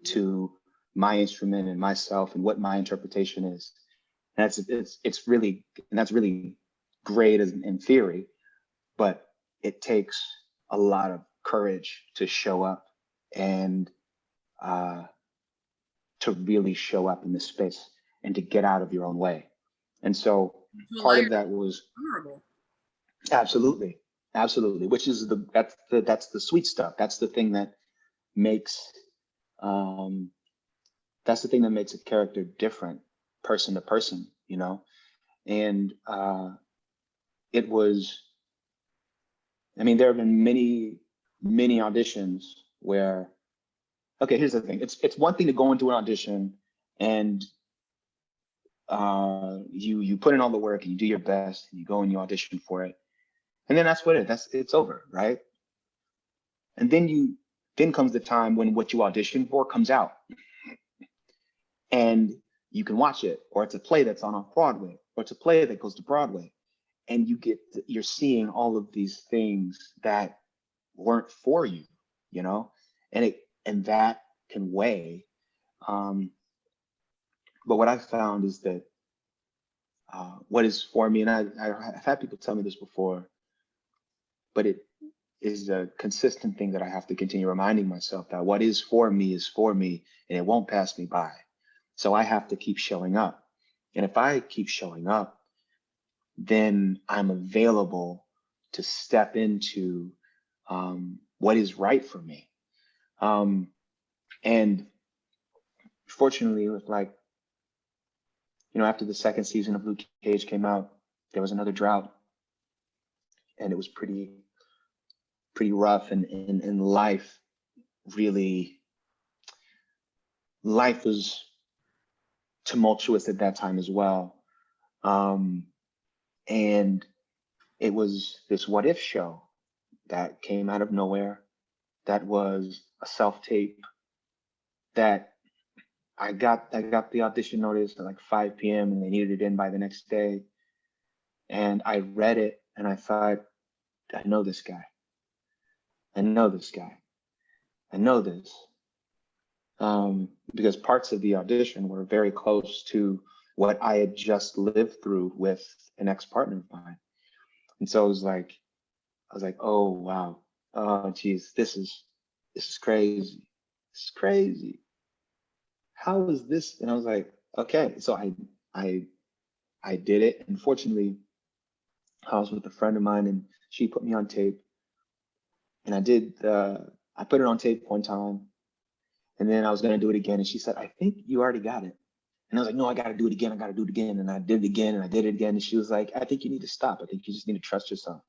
to my instrument and myself and what my interpretation is. And that's really great in theory, but it takes a lot of courage to show up and uh, to really show up in this space and to get out of your own way. And so part of that was honorable. Absolutely, absolutely. Which is that's the sweet stuff. That's the thing that makes um, that's the thing that makes a character different, person to person. You know, and it was I mean, there have been many auditions where, okay, here's the thing. It's one thing to go into an audition and you put in all the work and you do your best and you go and you audition for it. And then that's what it's over, right? And then comes the time when what you auditioned for comes out and you can watch it, or it's a play that's on off Broadway, or it's a play that goes to Broadway. And you're seeing all of these things that weren't for you, you know, and that can weigh. But what I've found is that what is for me, and I've had people tell me this before, but it is a consistent thing that I have to continue reminding myself that what is for me, and it won't pass me by. So I have to keep showing up. And if I keep showing up, then I'm available to step into what is right for me. And fortunately, with like, you know, after the second season of Luke Cage came out, there was another drought, and it was pretty rough. And life was tumultuous at that time as well. And it was this What If show that came out of nowhere. That was a self-tape that I got the audition notice at like 5 p.m. and they needed it in by the next day. And I read it and I thought, I know this guy. I know this. Because parts of the audition were very close to what I had just lived through with an ex-partner of mine. And so I was like, oh wow, oh geez, this is crazy. This is crazy. How is this? And I was like, okay. So I did it. And fortunately, I was with a friend of mine and she put me on tape. And I put it on tape one time. And then I was gonna do it again. And she said, I think you already got it. And I was like, no, I gotta do it again. And I did it again and I did it again. And she was like, I think you need to stop. I think you just need to trust yourself.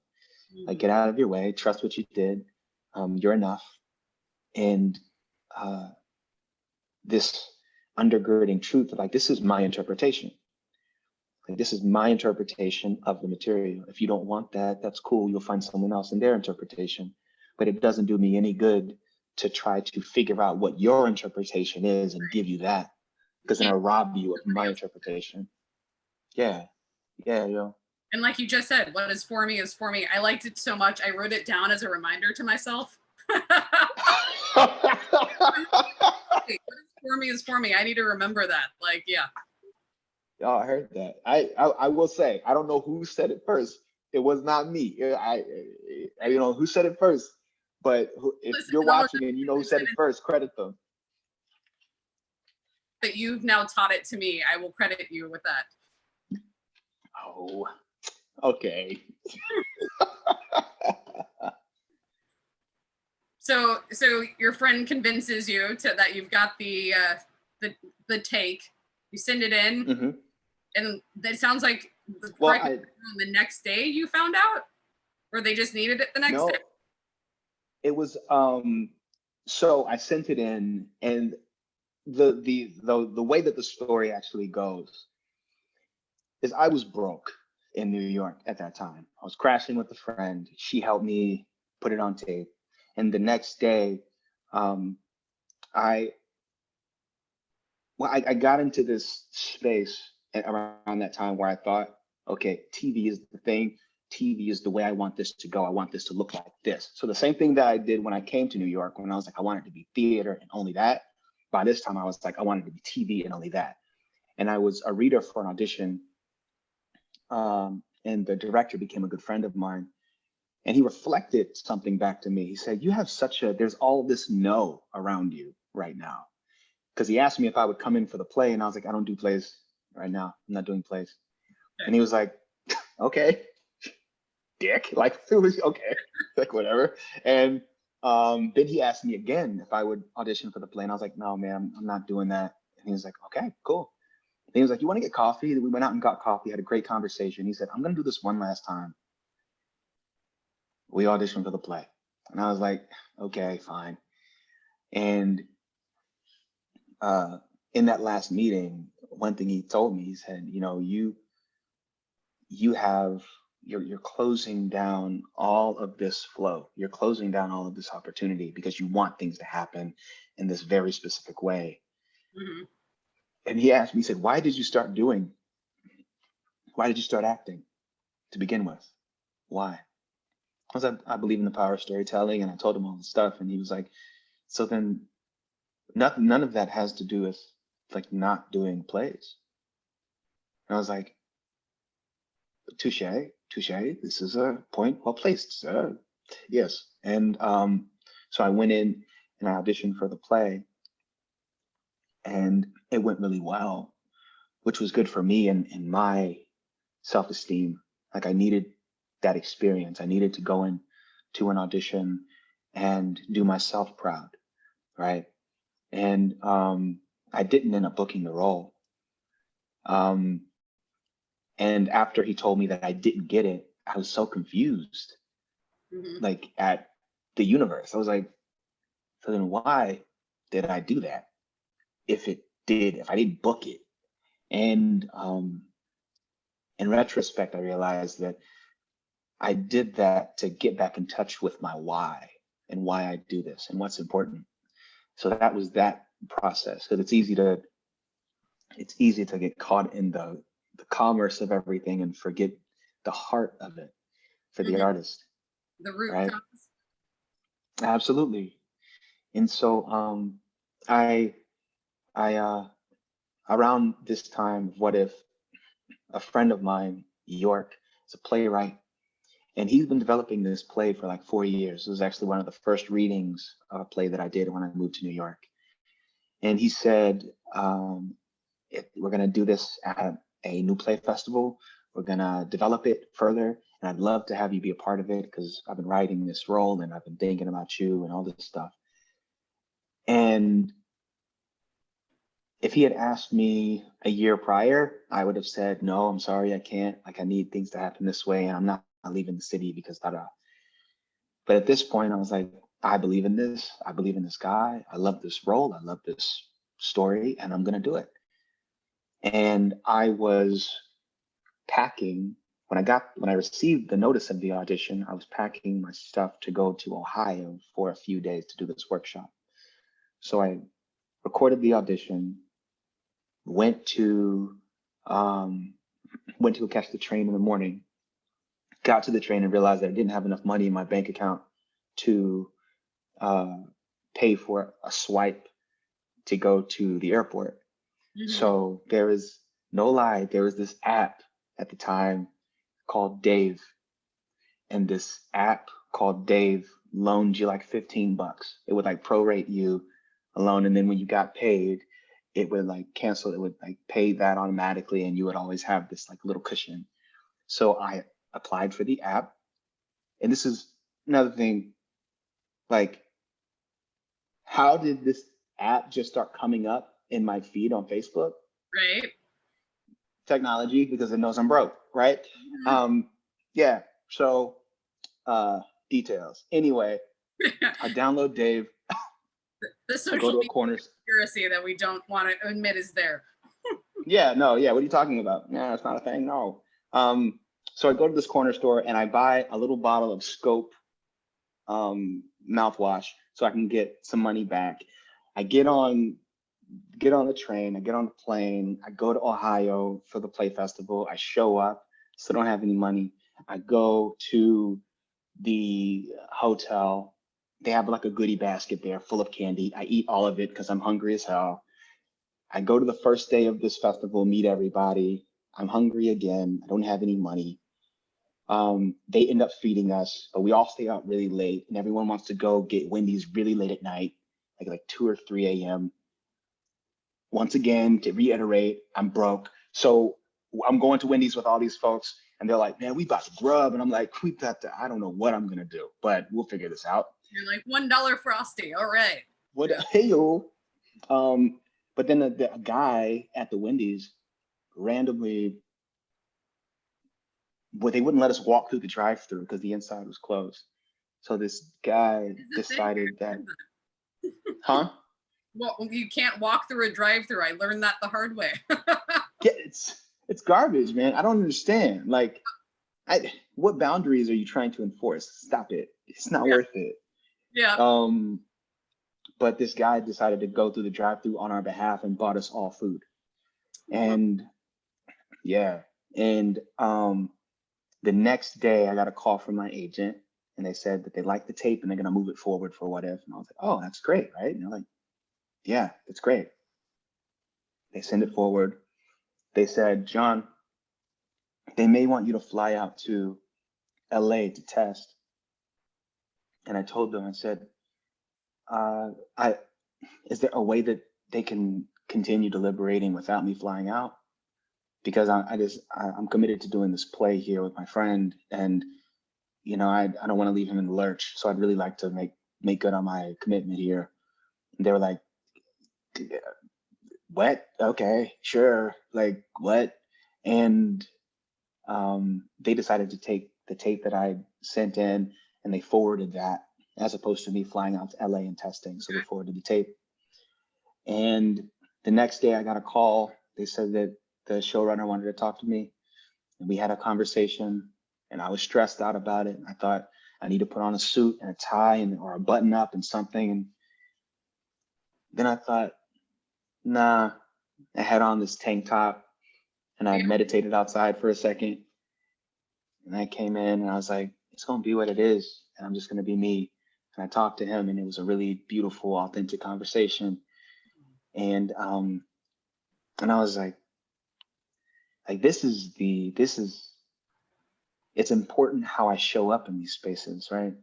Like, get out of your way, trust what you did. You're enough. And this undergirding truth of like, this is my interpretation. Like, this is my interpretation of the material. If you don't want that, that's cool. You'll find someone else in their interpretation. But it doesn't do me any good to try to figure out what your interpretation is and give you that, because then I rob you of my interpretation. Yeah, yo. And like you just said, what is for me is for me. I liked it so much, I wrote it down as a reminder to myself. What is for me is for me. I need to remember that. Like, yeah. Y'all heard that. I will say, I don't know who said it first. It was not me. I you know who said it first. But if you're watching and you know who said it first, credit them. That you've now taught it to me, I will credit you with that. Oh, okay. So your friend convinces you that you've got the take. You send it in, mm-hmm. And it sounds like the next day you found out, or they just needed it the next day. It was so I sent it in, and the way that the story actually goes is I was broke in New York at that time. I was crashing with a friend. She helped me put it on tape. And the next day, I got into this space around that time where I thought, okay, TV is the thing. TV is the way I want this to go. I want this to look like this. So the same thing that I did when I came to New York, when I was like, I want it to be theater and only that. By this time, I was like, I wanted to be TV and only that. And I was a reader for an audition. And the director became a good friend of mine. And he reflected something back to me. He said, you have there's all this no around you right now. Because he asked me if I would come in for the play. And I was like, I don't do plays right now. I'm not doing plays. And he was like, okay, dick. Like, it was okay, like whatever. And then he asked me again if I would audition for the play. And I was like, no, man, I'm not doing that. And he was like, okay, cool. And he was like, you want to get coffee? And we went out and got coffee, had a great conversation. He said, I'm going to do this one last time. we auditioned for the play. And I was like, okay, fine. And uh, in that last meeting, one thing he told me, he said, you know, you have you're closing down all of this flow. You're closing down all of this opportunity because you want things to happen in this very specific way. Hmm. And he asked me, he said, why did you start acting to begin with? Why? I was like, I believe in the power of storytelling, and I told him all the stuff, and he was like, so then none of that has to do with like not doing plays. And I was like, touche, touche. This is a point well placed, sir. Yes. And so I went in and I auditioned for the play, and it went really well, which was good for me and my self-esteem. Like I needed that experience. I needed to go in to an audition and do myself proud, right? And I didn't end up booking the role. Um, and after he told me that I didn't get it, I was so confused, Hmm. like at the universe. I was like, so then why did I do that? If I didn't book it? And in retrospect, I realized that I did that to get back in touch with my why and why I do this and what's important. So that was that process. Because it's easy to get caught in the commerce of everything and forget the heart of it for the Hmm. artist, The root right? cause. Absolutely. And so I I around this time, what if a friend of mine, York, is a playwright, and he's been developing this play for like 4 years. It was actually one of the first readings of a play that I did when I moved to New York. And he said, we're going to do this at a new play festival. We're going to develop it further. And I'd love to have you be a part of it because I've been writing this role and I've been thinking about you and all this stuff. And if he had asked me a year prior, I would have said, no, I'm sorry, I can't. Like, I need things to happen this way. And I'm not leaving the city because da da. But at this point, I was like, I believe in this. I believe in this guy. I love this role. I love this story, and I'm going to do it. And I was packing when I received the notice of the audition. I was packing my stuff to go to Ohio for a few days to do this workshop. So I recorded the audition, went to um, went to go catch the train in the morning, got to the train and realized that I didn't have enough money in my bank account to uh, pay for a swipe to go to the airport. Hmm. So there is no lie, there was this app at the time called Dave, and this app called Dave loaned you like $15. It would like prorate you a loan, and then when you got paid, it would like cancel. It would like pay that automatically, and you would always have this like little cushion. So I applied for the app, and this is another thing. Like, how did this app just start coming up in my feed on Facebook? Right. Technology, because it knows I'm broke, right? Mhm. Um, yeah. So uh, details. Anyway, I download Dave. The I go social to a media corner. conspiracy that we don't want to admit is there. Yeah, no, yeah. What are you talking about? Yeah, it's not a thing. No. Um, so I go to this corner store and I buy a little bottle of Scope mouthwash so I can get some money back. I get on the train, I get on the plane, I go to Ohio for the play festival. I show up, still don't have any money. I go to the hotel. They have like a goodie basket there full of candy. I eat all of it because I'm hungry as hell. I go to the first day of this festival, meet everybody. I'm hungry again. I don't have any money. They end up feeding us, but we all stay out really late, and everyone wants to go get Wendy's really late at night, like 2 or 3 a.m. Once again, to reiterate, I'm broke. So I'm going to Wendy's with all these folks, and they're like, man, we about to grub. And I'm like, I don't know what I'm going to do, but we'll figure this out. You're like $1 frosty. All right. What, Yeah. hey, yo. But then the guy at the Wendy's randomly, well, they wouldn't let us walk through the drive through because the inside was closed. So this guy It's a thing. decided that, huh? Well, you can't walk through a drive-through. I learned that the hard way. It's garbage, man. I don't understand. Like, what boundaries are you trying to enforce? Stop it. It's not Yeah. worth it. Yeah. But this guy decided to go through the drive-through on our behalf and bought us all food. And yeah, and the next day I got a call from my agent, and they said that they like the tape and they're gonna move it forward for what if. And I was like, oh, that's great, right? And they're like, yeah, it's great. They send it forward. They said, John, they may want you to fly out to LA to test. And I told them, I said, I is there a way that they can continue deliberating without me flying out? Because I'm committed to doing this play here with my friend, and I don't want to leave him in the lurch. So I'd really like to make good on my commitment here. And they were like, what? Okay, sure. Like what? And they decided to take the tape that I sent in, and they forwarded that, as opposed to me flying out to LA and testing. So they forwarded the tape. And the next day I got a call. They said that the showrunner wanted to talk to me, and we had a conversation, and I was stressed out about it. I thought I need to put on a suit and a tie or a button up and something. And then I thought, nah, I had on this tank top and I meditated outside for a second. And I came in and I was like, it's going to be what it is. And I'm just going to be me. And I talked to him, and it was a really beautiful, authentic conversation. And I was like it's important how I show up in these spaces, right?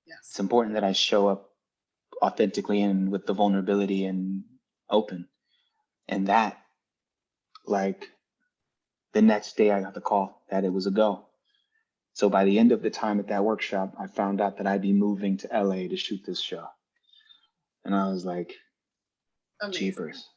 Yes. It's important that I show up authentically and with the vulnerability and open. And that, like, the next day I got the call that it was a go. So by the end of the time at that workshop, I found out that I'd be moving to LA to shoot this show. And I was like, Amazing. Jeepers.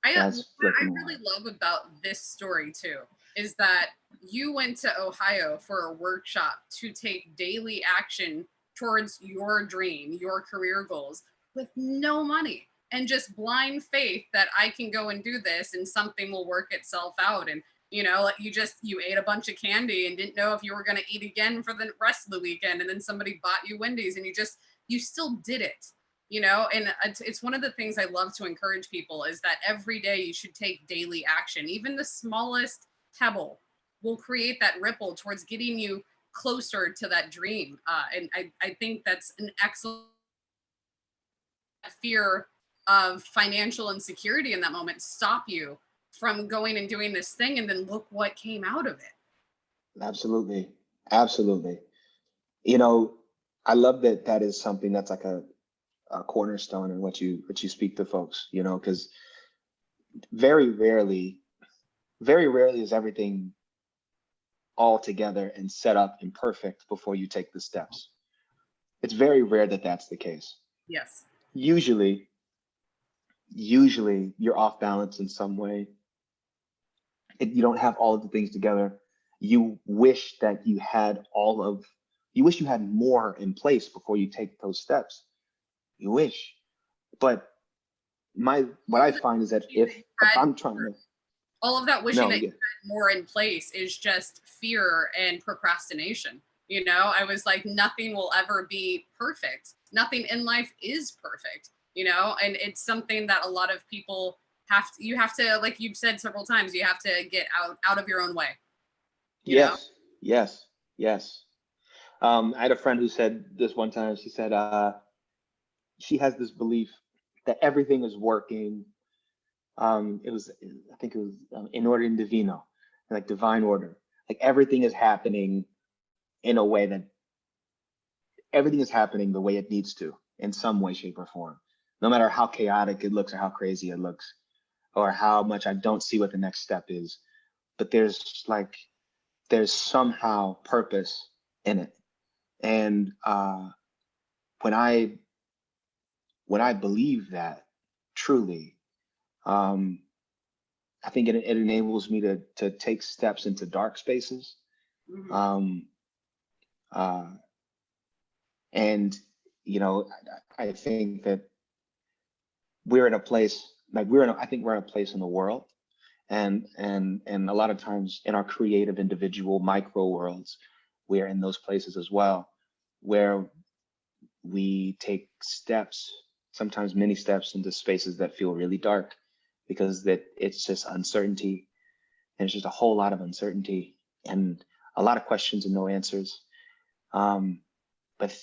What I flipping really wild. love about this story too is that you went to Ohio for a workshop to take daily action towards your dream, your career goals, with no money and just blind faith that I can go and do this and something will work itself out. And like you ate a bunch of candy and didn't know if you were going to eat again for the rest of the weekend, and then somebody bought you Wendy's, and you still did it. And it's one of the things I love to encourage people is that every day you should take daily action. Even the smallest pebble will create that ripple towards getting you closer to that dream. And I think that's an excellent fear of financial insecurity in that moment stop you from going and doing this thing. And then look what came out of it. Absolutely. Absolutely. I love that is something that's like a cornerstone in what you speak to folks, because very rarely is everything all together and set up and perfect before you take the steps. It's very rare that that's the case. Yes. Usually you're off balance in some way. You don't have all of the things together. You wish that you had more in place before you take those steps. You wish. But what I find is that if I'm trying to, all of that wishing that you had more in place is just fear and procrastination. I was like, nothing will ever be perfect. Nothing in life is perfect, and it's something that a lot of people you have to, like you've said several times, you have to get out of your own way. Yes. I had a friend who said this one time. She said she has this belief that everything is working. I think it was in order in divino, like divine order. Like everything is happening in a way that everything is happening the way it needs to in some way, shape, or form. No matter how chaotic it looks or how crazy it looks, or how much I don't see what the next step is. But there's somehow purpose in it. And when I believe that truly, I think it enables me to take steps into dark spaces. Mm-hmm. And, I think that we're in a place, like I think we're in a place in the world, and a lot of times in our creative individual micro worlds, we're in those places as well, where we take steps, sometimes many steps, into spaces that feel really dark, because that it's just uncertainty, and it's just a whole lot of uncertainty and a lot of questions and no answers. Um, but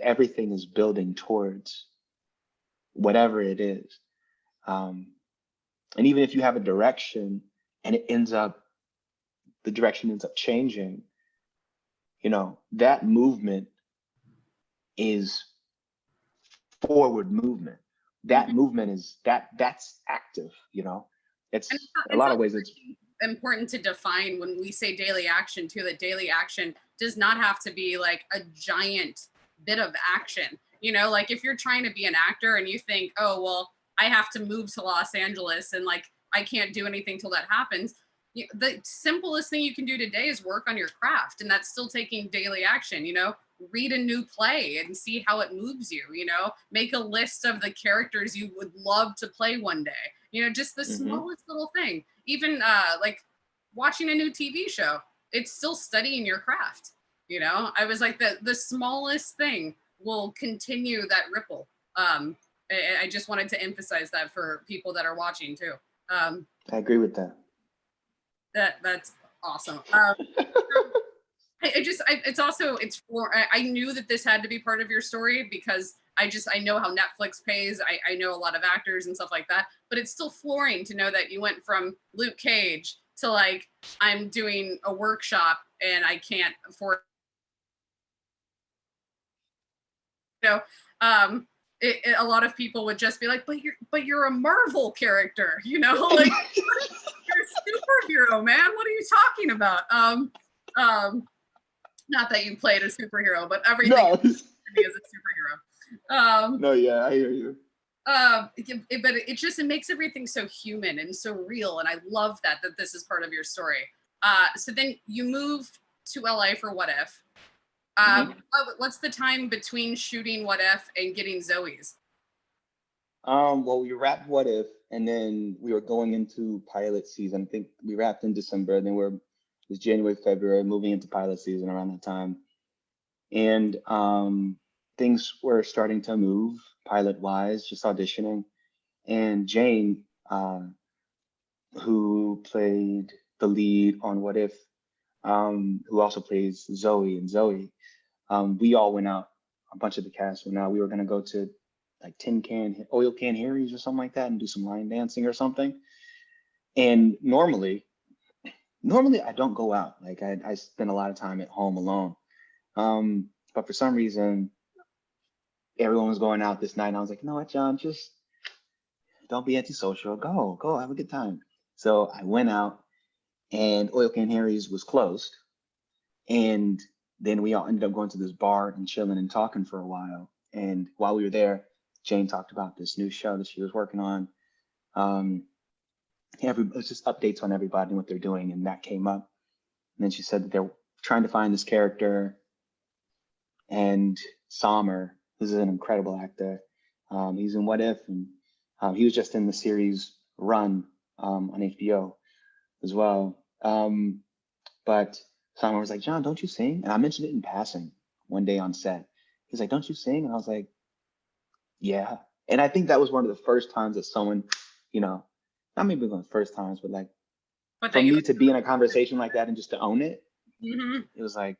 everything is building towards whatever it is. Um, and even if you have a direction and the direction ends up changing, that movement is forward movement. That Mhm. movement that's active. And It's a it's lot also of ways. It's important to define when we say daily action too, that daily action does not have to be like a giant bit of action. Like if you're trying to be an actor and you think, oh, well, I have to move to Los Angeles and like I can't do anything till that happens. The simplest thing you can do today is work on your craft, and that's still taking daily action. Read a new play and see how it moves you. Make a list of the characters you would love to play one day. Just the hmm smallest little thing. Even like watching a new TV show, it's still studying your craft. I was like the smallest thing will continue that ripple. I just wanted to emphasize that for people that are watching too. Um, I agree with that. that's awesome. It's also I knew that this had to be part of your story because I know how Netflix pays. I know a lot of actors and stuff like that, but it's still flooring to know that you went from Luke Cage to like I'm doing a workshop and I can't afford, you know. Um, a lot of people would just be like, but you're a Marvel character, like you're a superhero, man. What are you talking about? Not that you played a superhero, but everything No, to me is a superhero. no, yeah, I hear you. But it makes everything so human and so real, and I love that this is part of your story. So then you moved to LA for What If. hmm What's the time between shooting What If and getting Zoe's? Well, we wrapped What If, and then we were going into pilot season. I think we wrapped in December, and then it was January, February, moving into pilot season around that time. And things were starting to move pilot wise, just auditioning. And Jane, who played the lead on What If, who also plays Zoe and Zoe, we all went out. A bunch of the cast went out. We were gonna go to like oil can Harry's or something like that and do some line dancing or something. And normally I don't go out. Like I spend a lot of time at home alone. But for some reason, everyone was going out this night. And I was like, you know what, John, just don't be antisocial. Go, have a good time. So I went out, and Oil Can Harry's was closed. And then we all ended up going to this bar and chilling and talking for a while. And while we were there, Jane talked about this new show that she was working on. Um, it was just updates on everybody and what they're doing, and that came up. And then she said that they're trying to find this character, and Sommer, who's an incredible actor, he's in What If, and he was just in the series Run on HBO as well. But Simon was like, John, don't you sing? And I mentioned it in passing one day on set. He's like, don't you sing? And I was like, yeah. And I think that was one of the first times that someone, you know, not maybe one of the first times, but like But for that you. me to be in a conversation like that and just to own it, Mhm. it was like,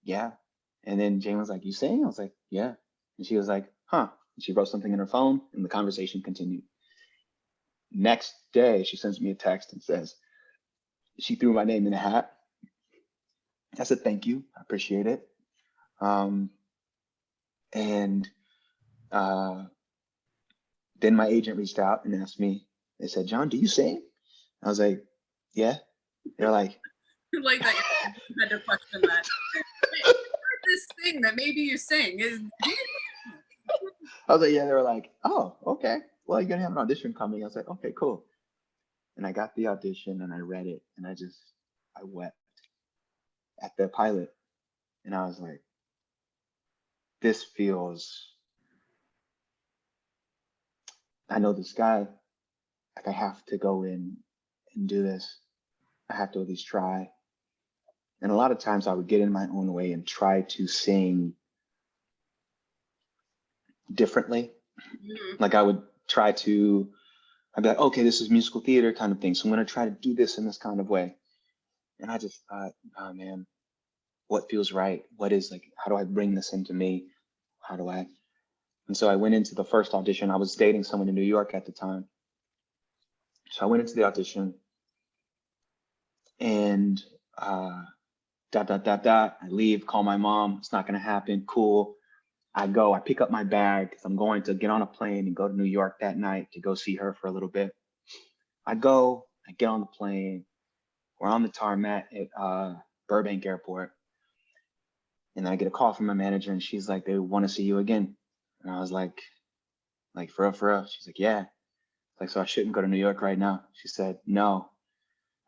yeah. And then Jane was like, you sing? I was like, yeah. And she was like, huh. And she wrote something in her phone, and the conversation continued. Next day, she sends me a text and says, she threw my name in a hat. I said, thank you. I appreciate it. Um, and uh, then my agent reached out and asked me, they said, John, do you sing? I was like, yeah. They're like, Like that you had to question that. Wait, this thing that maybe you sing is. I was like, yeah. They were like, oh, okay. Well, you're going to have an audition coming. I was like, okay, cool. And I got the audition and I read it, and I wept at the pilot. And I was like, this feels, I know this guy, like I have to go in and do this. I have to at least try. And a lot of times I would get in my own way and try to sing differently. Like I would try to, I'd be like, okay, this is musical theater kind of thing. So I'm going to try to do this in this kind of way. And I just thought, oh man, what feels right? What is like, how do I bring this into me? How do I? And so I went into the first audition. I was dating someone in New York at the time. So I went into the audition and I leave, call my mom. It's not going to happen. Cool. I go, I pick up my bag because I'm going to get on a plane and go to New York that night to go see her for a little bit. I go, I get on the plane. We're on the tarmac at Burbank Airport. And then I get a call from my manager and she's like, they want to see you again. And I was like for real, for real. She's like, yeah. Like, so I shouldn't go to New York right now. She said, no.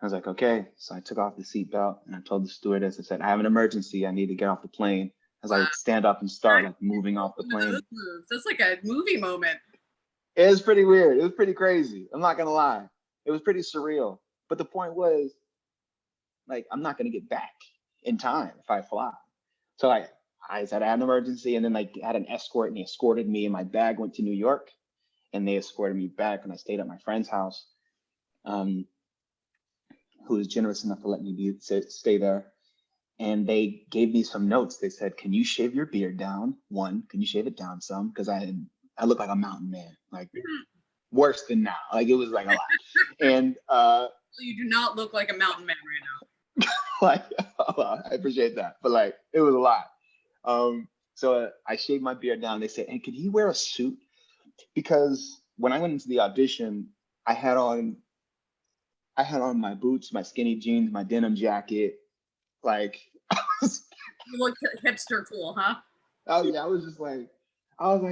I was like, okay. So I took off the seatbelt and I told the stewardess, I said, I have an emergency. I need to get off the plane. As I would stand up and start like moving off the plane. That's like a movie moment. It was pretty weird. It was pretty crazy. I'm not gonna lie. It was pretty surreal. But the point was, like, I'm not gonna get back in time if I fly. So I said I had an emergency, and then like had an escort, and they escorted me, and my bag went to New York, and they escorted me back, and I stayed at my friend's house, who was generous enough to let me stay there. And they gave me some notes. They said, can you shave your beard down? One, can you shave it down some? Because I look like a mountain man, like worse than now. Like it was like a lot. And you do not look like a mountain man right now. Like, I appreciate that, but like it was a lot. So I shaved my beard down. They said, and could he wear a suit? Because when I went into the audition, I had on my boots, my skinny jeans, my denim jacket. Like, You look hipster cool, huh? I was like,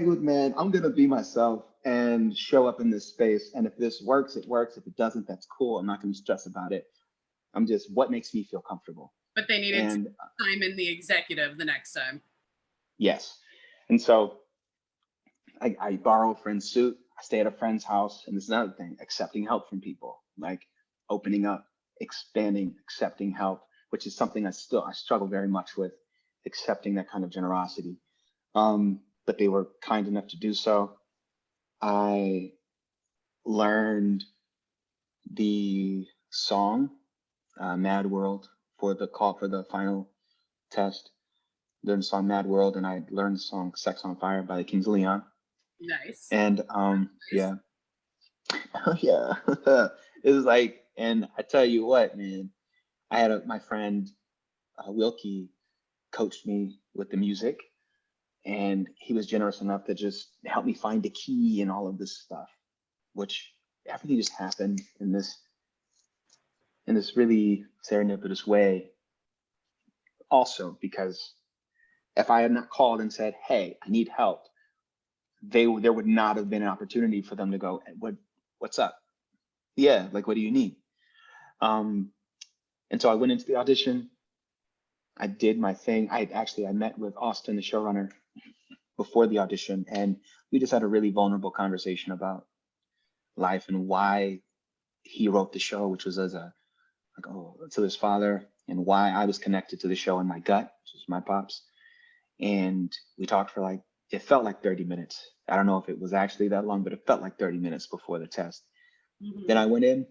look, man, I'm gonna be myself and show up in this space. And if this works, it works. If it doesn't, that's cool. I'm not gonna stress about it. I'm just what makes me feel comfortable. But they needed time in the executive the next time. Yes. And so I borrow a friend's suit. I stay at a friend's house. And this is another thing, accepting help from people, like opening up, expanding, accepting help, which is something I struggle very much with, accepting that kind of generosity. But they were kind enough to do so. I learned the song, Mad World, for the final test. Learned the song Mad World, and I learned the song Sex on Fire by the Kings of Leon. Nice. And yeah. Yeah. It was like, and I tell you what, man, I had my friend Wilkie coached me with the music, and he was generous enough to just help me find the key and all of this stuff, which everything just happened in this really serendipitous way. Also, because if I had not called and said, hey, I need help, there would not have been an opportunity for them to go, what's up? Yeah, like, what do you need? And so I went into the audition. I did my thing. I met with Austin, the showrunner, before the audition, and we just had a really vulnerable conversation about life and why he wrote the show, which was to his father, and why I was connected to the show in my gut, which is my pops. And we talked for it felt like 30 minutes. I don't know if it was actually that long, but it felt like 30 minutes before the test. Mm-hmm. Then I went in,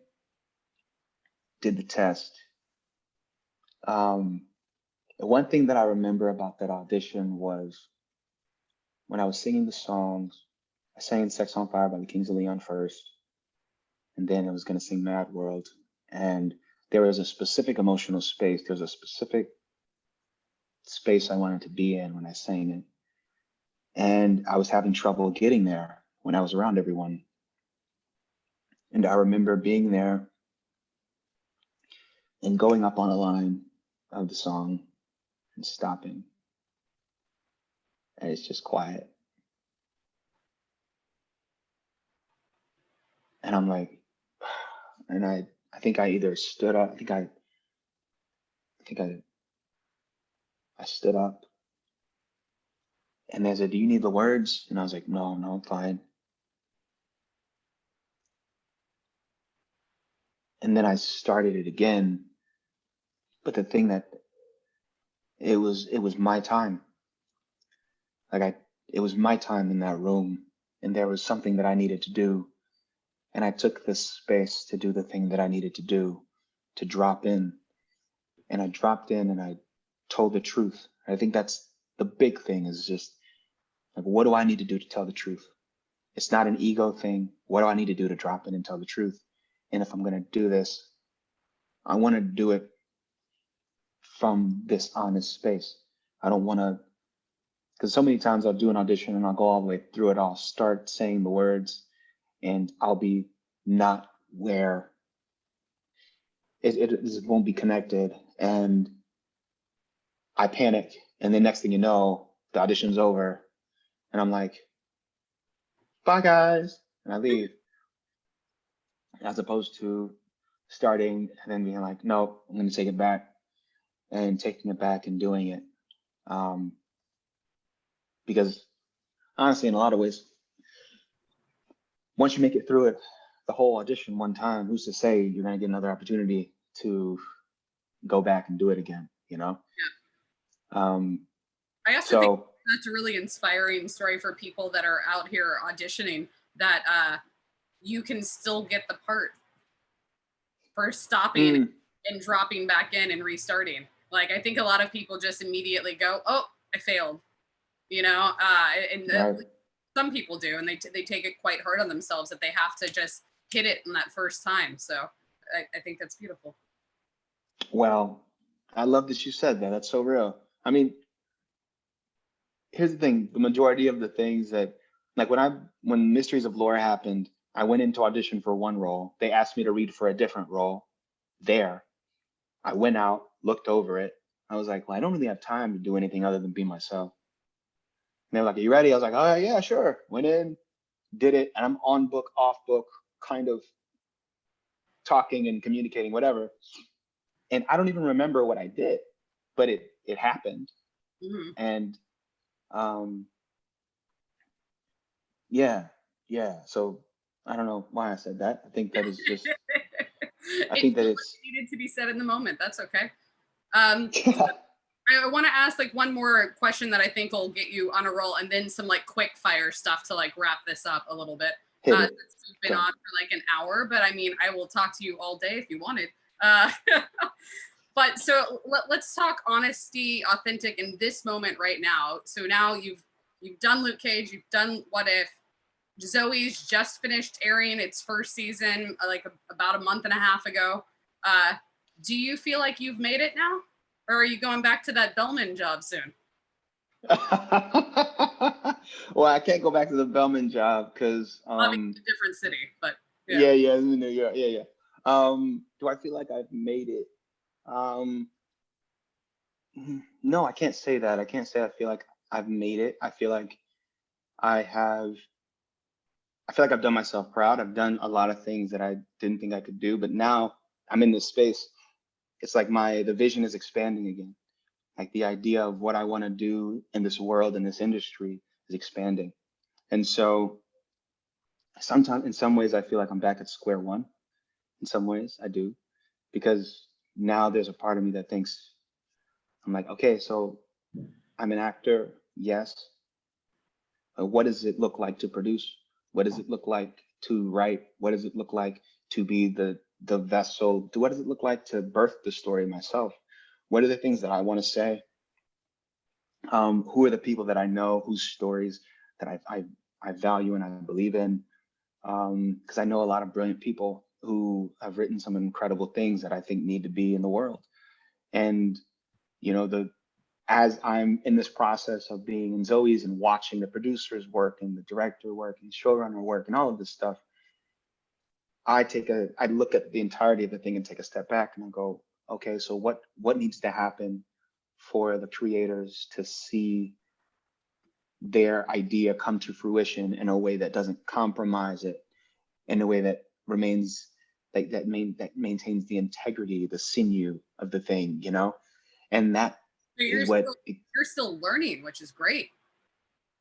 did the test. The one thing that I remember about that audition was when I was singing the songs, I sang Sex on Fire by the Kings of Leon first, and then I was going to sing Mad World. And there was a specific emotional space. There was a specific space I wanted to be in when I sang it. And I was having trouble getting there when I was around everyone. And I remember being there and going up on a line of the song and stopping. And it's just quiet. And I'm like, and I think I either stood up, I stood up, And they said, do you need the words? And I was like, no, I'm fine. And then I started it again. But the thing that it was my time. Like it was my time in that room, and there was something that I needed to do. And I took this space to do the thing that I needed to do, to drop in. And I dropped in and I told the truth. I think that's the big thing, is just like, what do I need to do to tell the truth? It's not an ego thing. What do I need to do to drop in and tell the truth? And if I'm going to do this, I want to do it from this honest space. I don't want to, because so many times I'll do an audition and I'll go all the way through it. I'll start saying the words and I'll be not where it won't be connected. And I panic. And the next thing you know, the audition's over. And I'm like, bye guys. And I leave. As opposed to starting and then being like, no, I'm going to take it back, and taking it back and doing it. Because honestly, in a lot of ways, once you make it through it, the whole audition one time, who's to say you're going to get another opportunity to go back and do it again, you know? I also think that's a really inspiring story for people that are out here auditioning, that you can still get the part for stopping and dropping back in and restarting. Like, I think a lot of people just immediately go, oh, I failed, you know? Some people do, and they take it quite hard on themselves that they have to just hit it in that first time. So I think that's beautiful. Well, I love that you said that. That's so real. I mean, here's the thing. The majority of the things that, like when Mysteries of Lore happened, I went into audition for one role. They asked me to read for a different role there. I went out, looked over it. I was like, well, I don't really have time to do anything other than be myself. And they were like, are you ready? I was like, oh yeah, sure. Went in, did it. And I'm on book, off book, kind of talking and communicating, whatever. And I don't even remember what I did, but it happened. Mm-hmm. And yeah. So I don't know why I said that. I think that is just, I think that it's needed to be said in the moment. That's okay. I want to ask like one more question that I think will get you on a roll, and then some like quick fire stuff to like wrap this up a little bit. Since we've been on for like an hour, but I mean, I will talk to you all day if you wanted. But so let's talk honesty, authentic in this moment right now. So now you've done Luke Cage, you've done What If. Zoe's just finished airing its first season like about a month and a half ago. Do you feel like you've made it now? Or are you going back to that Bellman job soon? Well, I can't go back to the Bellman job because obviously a different city, but yeah, in New York, yeah. Do I feel like I've made it? No, I can't say that. I can't say I feel like I've made it. I feel like I've done myself proud. I've done a lot of things that I didn't think I could do, but now I'm in this space. It's like the vision is expanding again. Like the idea of what I want to do in this world, in this industry, is expanding. And so sometimes, in some ways, I feel like I'm back at square one. In some ways, I do, because now there's a part of me that thinks, I'm like, okay, so I'm an actor, yes. What does it look like to produce? What does it look like to write? What does it look like to be the vessel? What does it look like to birth the story myself? What are the things that I want to say? Who are the people that I know whose stories that I value and I believe in? Because I know a lot of brilliant people who have written some incredible things that I think need to be in the world. And, you know, as I'm in this process of being in Zoe's and watching the producers work and the director work and showrunner work and all of this stuff, I look at the entirety of the thing and take a step back and I go, okay, so what needs to happen for the creators to see their idea come to fruition in a way that doesn't compromise it, in a way that remains that maintains the integrity, the sinew of the thing, you know? And that so you're still learning, which is great.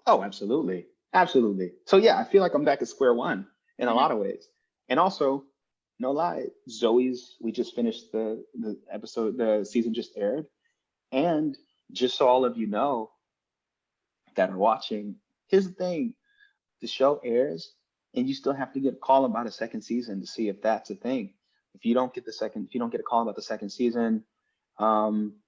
Oh, absolutely. Absolutely. So yeah, I feel like I'm back at square one in a Mhm. lot of ways. And also, no lie, Zoe's, we just finished the episode, the season just aired. And just so all of you know that are watching, here's the thing, the show airs and you still have to get a call about a second season to see if that's a thing. If you don't get a call about the second season, um,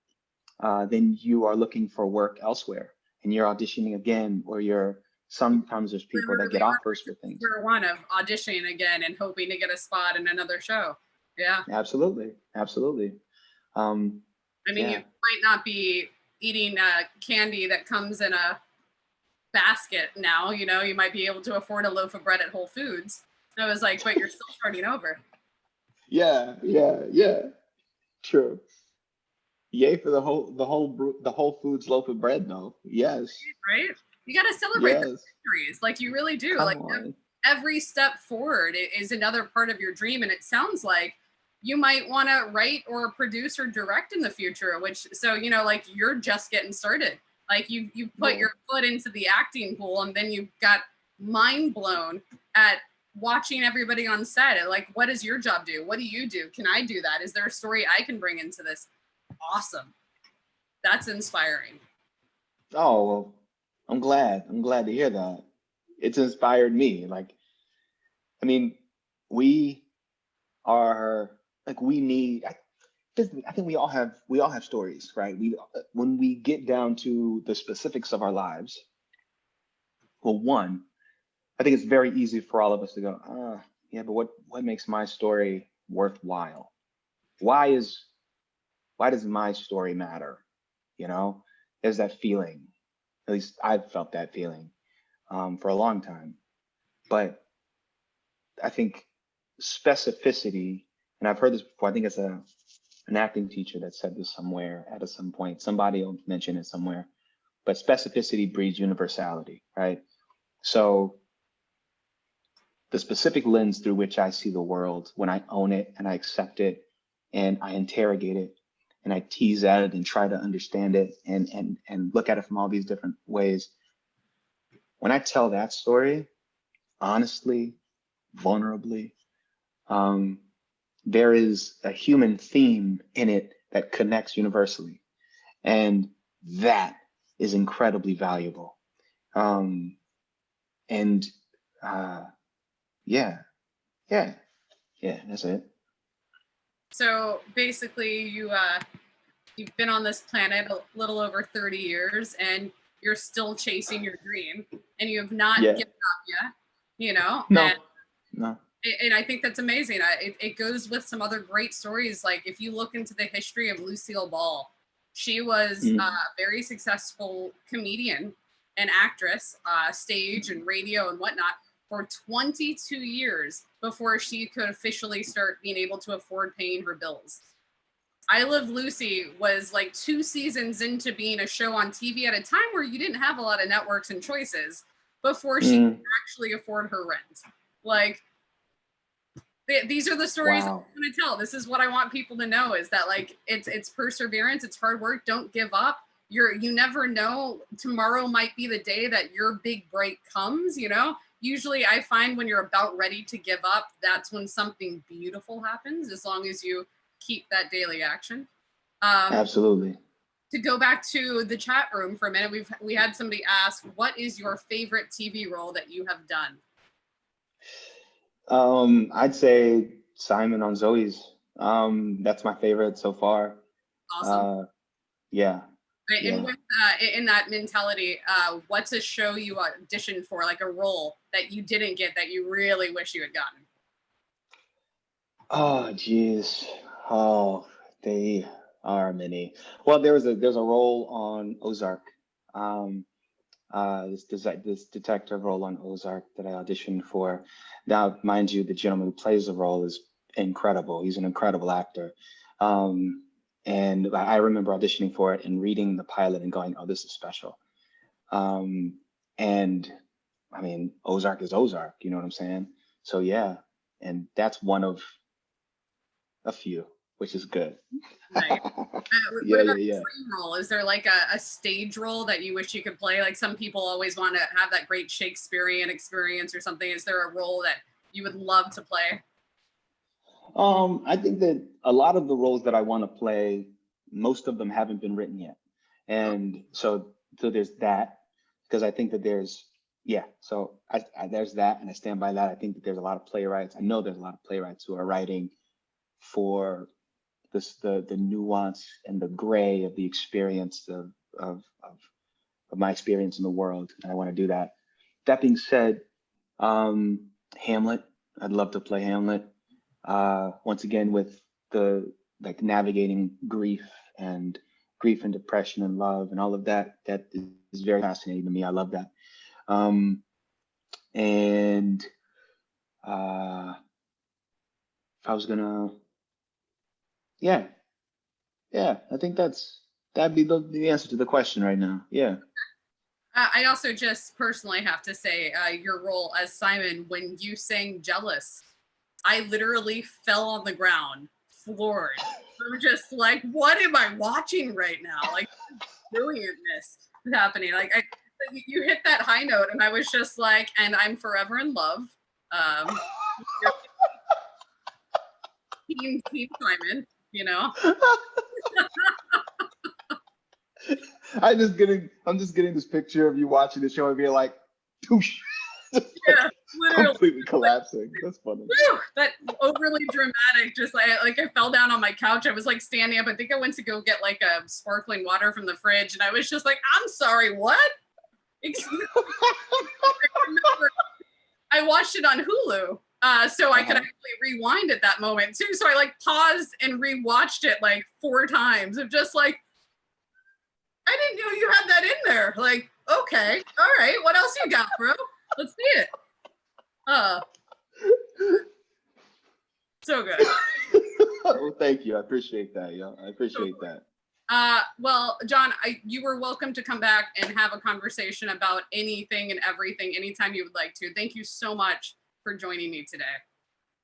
then you are looking for work elsewhere and you're auditioning again, or sometimes there's people that get Literally offers for things. square one of auditioning again and hoping to get a spot in another show. Yeah. Absolutely. Absolutely. Um, I mean, you yeah. might not be eating candy that comes in a basket now, you might be able to afford a loaf of bread at Whole Foods. I was like, but you're still starting over. Yeah. Yeah. Yeah. True. Yay for the whole foods loaf of bread, though. Yes. Right? You got to celebrate the Yes. victories. Like you really do. Come Like on. every step forward is another part of your dream. And it sounds like you might want to write or produce or direct in the future, which, so, like you're just getting started. Like you put Yeah. your foot into the acting pool and then you got mind blown at watching everybody on set. Like, what does your job do? What do you do? Can I do that? Is there a story I can bring into this? Awesome. That's inspiring. Oh, well, I'm glad. I'm glad to hear that. It's inspired me. Like, I mean, we are like we need. I think we all have stories, right? We when we get down to the specifics of our lives. Well, one, I think it's very easy for all of us to go, yeah, but what makes my story worthwhile? Why is why does my story matter? You know, there's that feeling. At least I've felt that feeling for a long time. But I think specificity, and I've heard this before. I think it's an acting teacher that said this somewhere at some point. Somebody will mention it somewhere. But specificity breeds universality, right? So the specific lens through which I see the world, when I own it and I accept it and I interrogate it and I tease at it and try to understand it and look at it from all these different ways. When I tell that story, honestly, vulnerably, um, there is a human theme in it that connects universally. And that is incredibly valuable. Um, and uh, yeah, yeah, yeah, that's it. So basically, you've been on this planet a little over 30 years, and you're still chasing your dream, and you have not Yeah. given up yet. You know, No, no. and I think that's amazing. It goes with some other great stories. Like if you look into the history of Lucille Ball, she was a Mm, very successful comedian and actress, stage and radio and whatnot, for 22 years before she could officially start being able to afford paying her bills. I Love Lucy was like 2 seasons into being a show on TV at a time where you didn't have a lot of networks and choices before she could mm, actually afford her rent. Like these are the stories I wow. want to tell. This is what I want people to know is that like it's perseverance, it's hard work. Don't give up. You never know. Tomorrow might be the day that your big break comes. Usually I find when you're about ready to give up, that's when something beautiful happens. As long as you keep that daily action. Um, Absolutely. to go back to the chat room for a minute, we had somebody ask, "What is your favorite TV role that you have done?" I'd say Simon on Zoe's. That's my favorite so far. Awesome. Uh, yeah, And yeah. with in that mentality, what's a show you auditioned for, like a role that you didn't get that you really wish you had gotten? Oh, geez. Oh, they are many. Well, there's a role on Ozark. Um, this detective role on Ozark that I auditioned for. Now, mind you, the gentleman who plays the role is incredible. He's an incredible actor. Um, and I remember auditioning for it and reading the pilot and going, "Oh, this is special." Um, and I mean, Ozark is Ozark. You know what I'm saying? So yeah, and that's one of a few. which is good. Right. Yeah, What about yeah, the yeah. dream role? Is there like a stage role that you wish you could play? Like some people always want to have that great Shakespearean experience or something. Is there a role that you would love to play? I think that a lot of the roles that I want to play, most of them haven't been written yet. And so there's that, because I think that there's, yeah, so there's that, and I stand by that. I think that there's a lot of playwrights. I know there's a lot of playwrights who are writing for this, the nuance and the gray of the experience of, of, of my experience in the world. And I want to do that. That being said, Hamlet, I'd love to play Hamlet. Once again, with the like navigating grief and depression and love and all of that, that is very fascinating to me. I love that. Um, and if I was gonna, yeah, yeah, I think that'd be the answer to the question right now. Yeah. I also just personally have to say your role as Simon when you sang Jealous, I literally fell on the ground, floored. I'm just like, what am I watching right now? Like, brilliantness is happening. Like, you hit that high note, and I was just like, and I'm forever in love. Um, team Simon, you know? I'm just getting this picture of you watching the show and being like, poosh, Yeah, literally. completely collapsing. That's funny. Whew, that overly dramatic, just like I fell down on my couch. I was like standing up. I think I went to go get like a sparkling water from the fridge, and I was just like, I'm sorry, what? Excuse me. I remember I watched it on Hulu, so I could actually rewind at that moment too. So I like paused and rewatched it like 4 times of just like, I didn't know you had that in there. Like, okay, all right, what else you got, bro? Let's see it. So good. Well, thank you. I appreciate that, yo. I appreciate that. Well, John, you were welcome to come back and have a conversation about anything and everything anytime you would like to. Thank you so much for joining me today.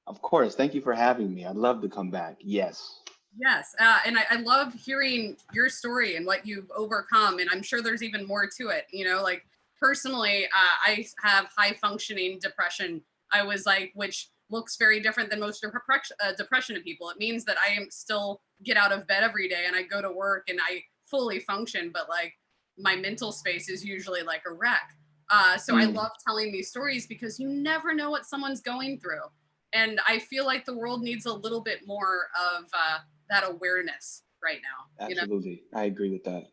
Of course. Thank you for having me. I'd love to come back. Yes. Yes, and I love hearing your story and what you've overcome, and I'm sure there's even more to it. You know, like personally, I have high functioning depression. I was like, which looks very different than most depression people. It means that I am still get out of bed every day and I go to work and I fully function, but like my mental space is usually like a wreck. So I love telling these stories because you never know what someone's going through. And I feel like the world needs a little bit more of that awareness right now. Absolutely. You know? I agree with that.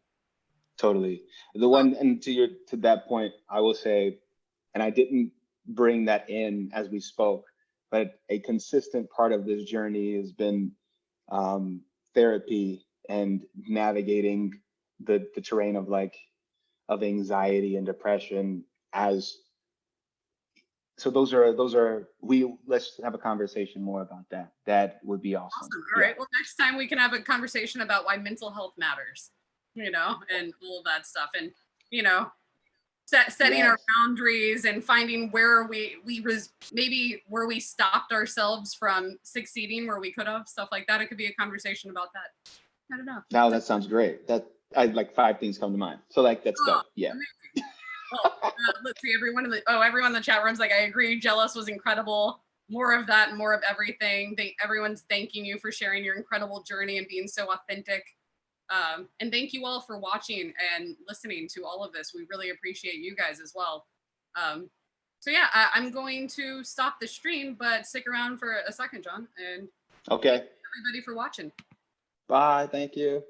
Totally. The one, and to that point, I will say, and I didn't bring that in as we spoke, but a consistent part of this journey has been therapy and navigating the terrain of anxiety and depression. So those are let's have a conversation more about that. That would be awesome. All right. Well, next time we can have a conversation about why mental health matters, and all of that stuff. And, setting our boundaries and finding where maybe where we stopped ourselves from succeeding where we could have, stuff like that. It could be a conversation about that. I don't know. Now that sounds great. That I like 5 things come to mind. So that's dope. Yeah. Let's see, everyone in the chat room's like, I agree. Jealous was incredible. More of that and more of everything. Everyone's thanking you for sharing your incredible journey and being so authentic. And thank you all for watching and listening to all of this. We really appreciate you guys as well. So yeah, I'm going to stop the stream, but stick around for a second, John. And okay. everybody for watching. Bye. Thank you.